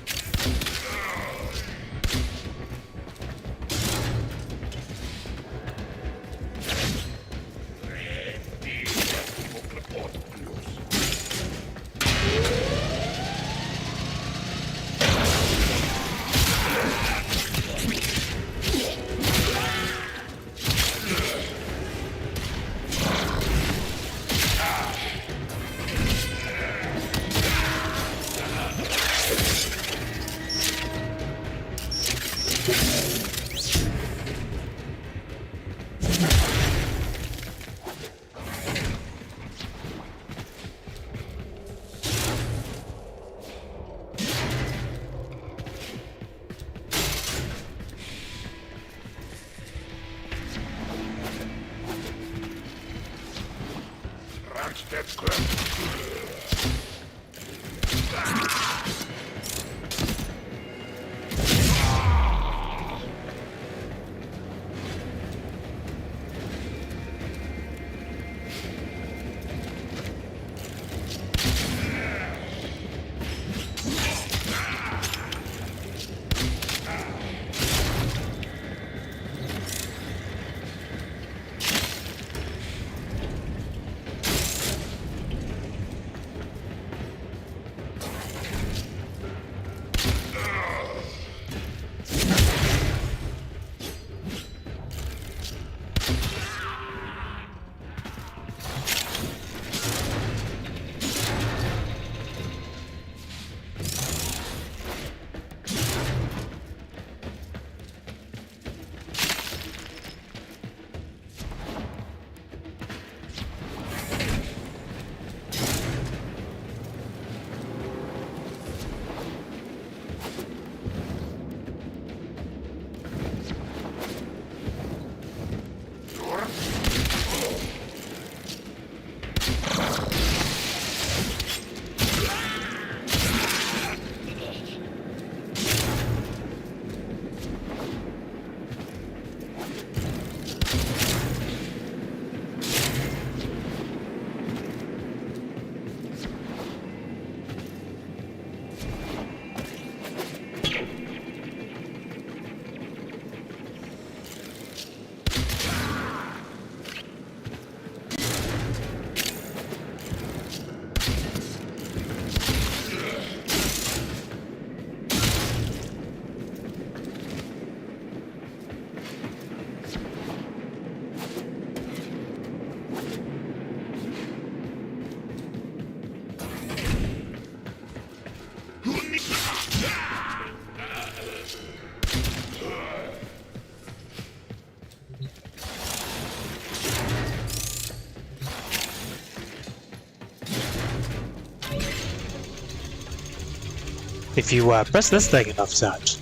If you press this thing enough times,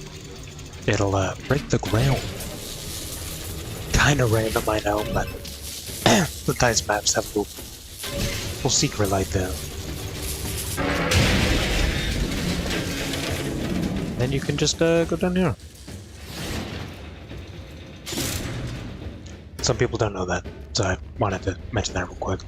it'll break the ground. Kinda random, I know, but sometimes maps have a little secret like that. Then you can just go down here. Some people don't know that, so I wanted to mention that real quick.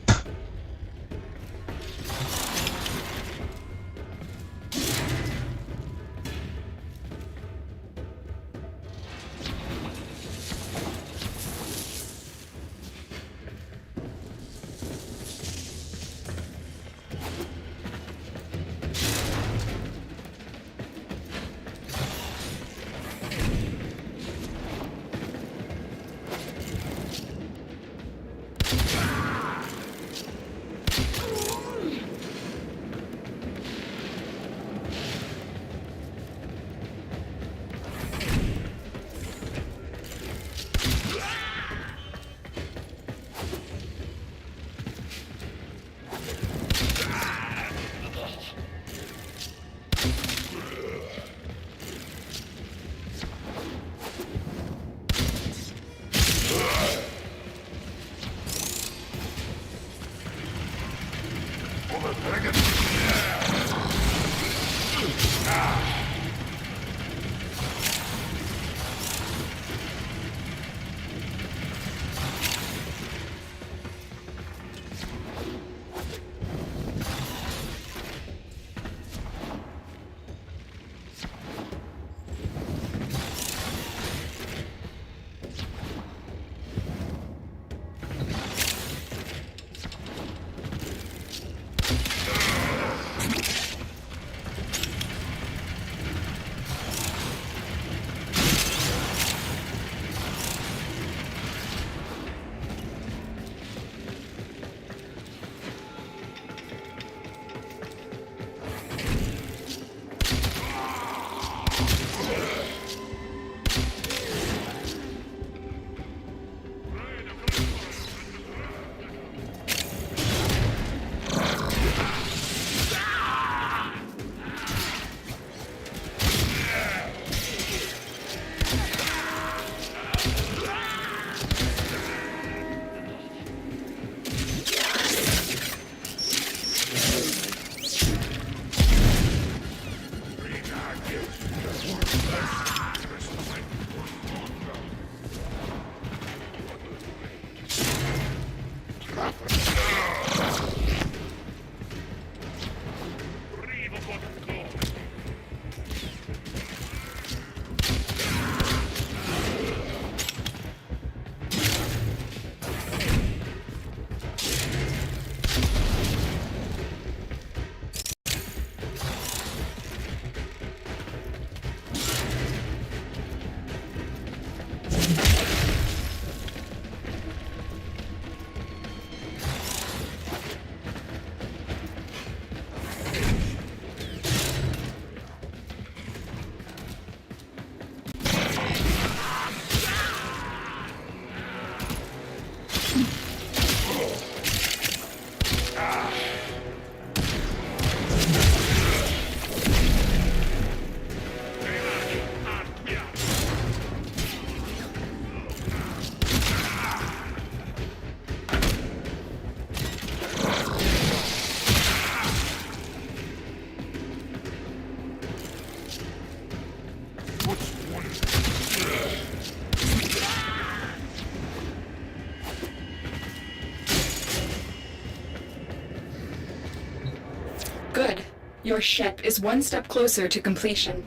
Good. Your ship is one step closer to completion.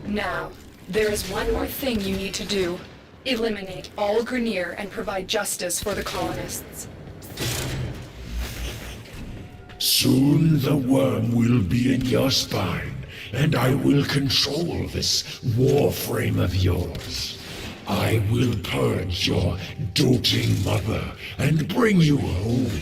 Now, there is one more thing you need to do. Eliminate all Grineer and provide justice for the colonists. Soon the worm will be in your spine, and I will control this Warframe of yours. I will purge your doting mother and bring you home.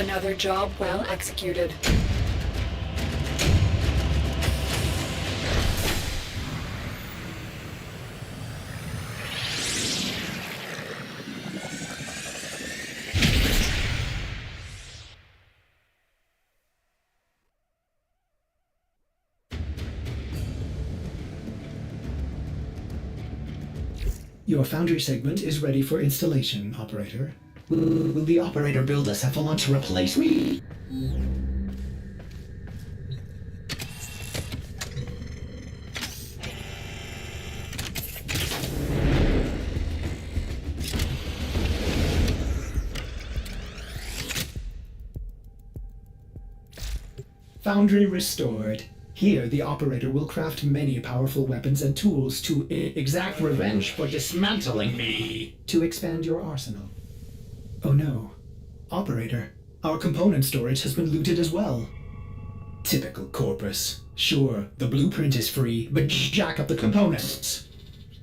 Another job well executed. Your foundry segment is ready for installation, operator. Will the operator build a cephalon to replace me? Foundry restored. Here, the operator will craft many powerful weapons and tools to exact revenge for dismantling me. To expand your arsenal. Oh no. Operator, our component storage has been looted as well. Typical Corpus. Sure, the blueprint is free, but jack up the components.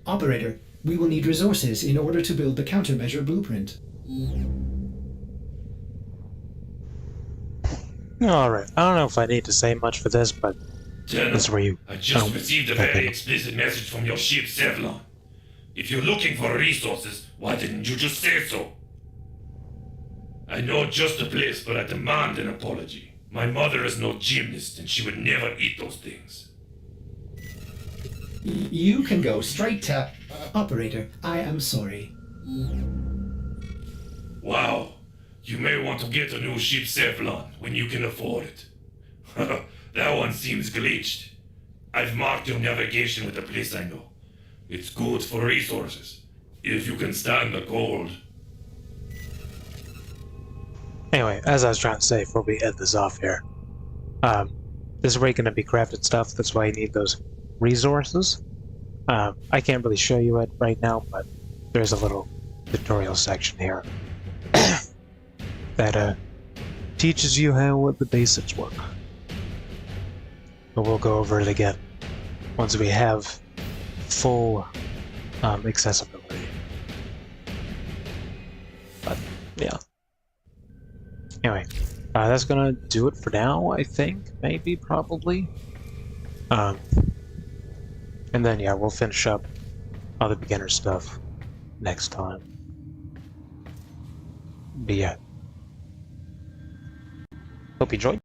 Operator, we will need resources in order to build the countermeasure blueprint. Alright, I don't know if I need to say much for this, but General, this is where you... I just received a very explicit message from your ship, Sevlon. If you're looking for resources, why didn't you just say so? I know just the place, but I demand an apology. My mother is no gymnast, and she would never eat those things. You can go straight to... Operator, I am sorry. Wow. You may want to get a new ship, Sevlon, when you can afford it. That one seems glitched. I've marked your navigation with a place I know. It's good for resources, if you can stand the cold. Anyway, as I was trying to say before we end this off here, this is where you're going to be crafting stuff, that's why you need those resources. I can't really show you it right now, but there's a little tutorial section here that teaches you how the basics work. But we'll go over it again once we have full accessibility. But yeah. Anyway, that's gonna do it for now, I think. Maybe, probably. And then yeah, we'll finish up all the beginner stuff next time. But yeah. Hope you enjoyed.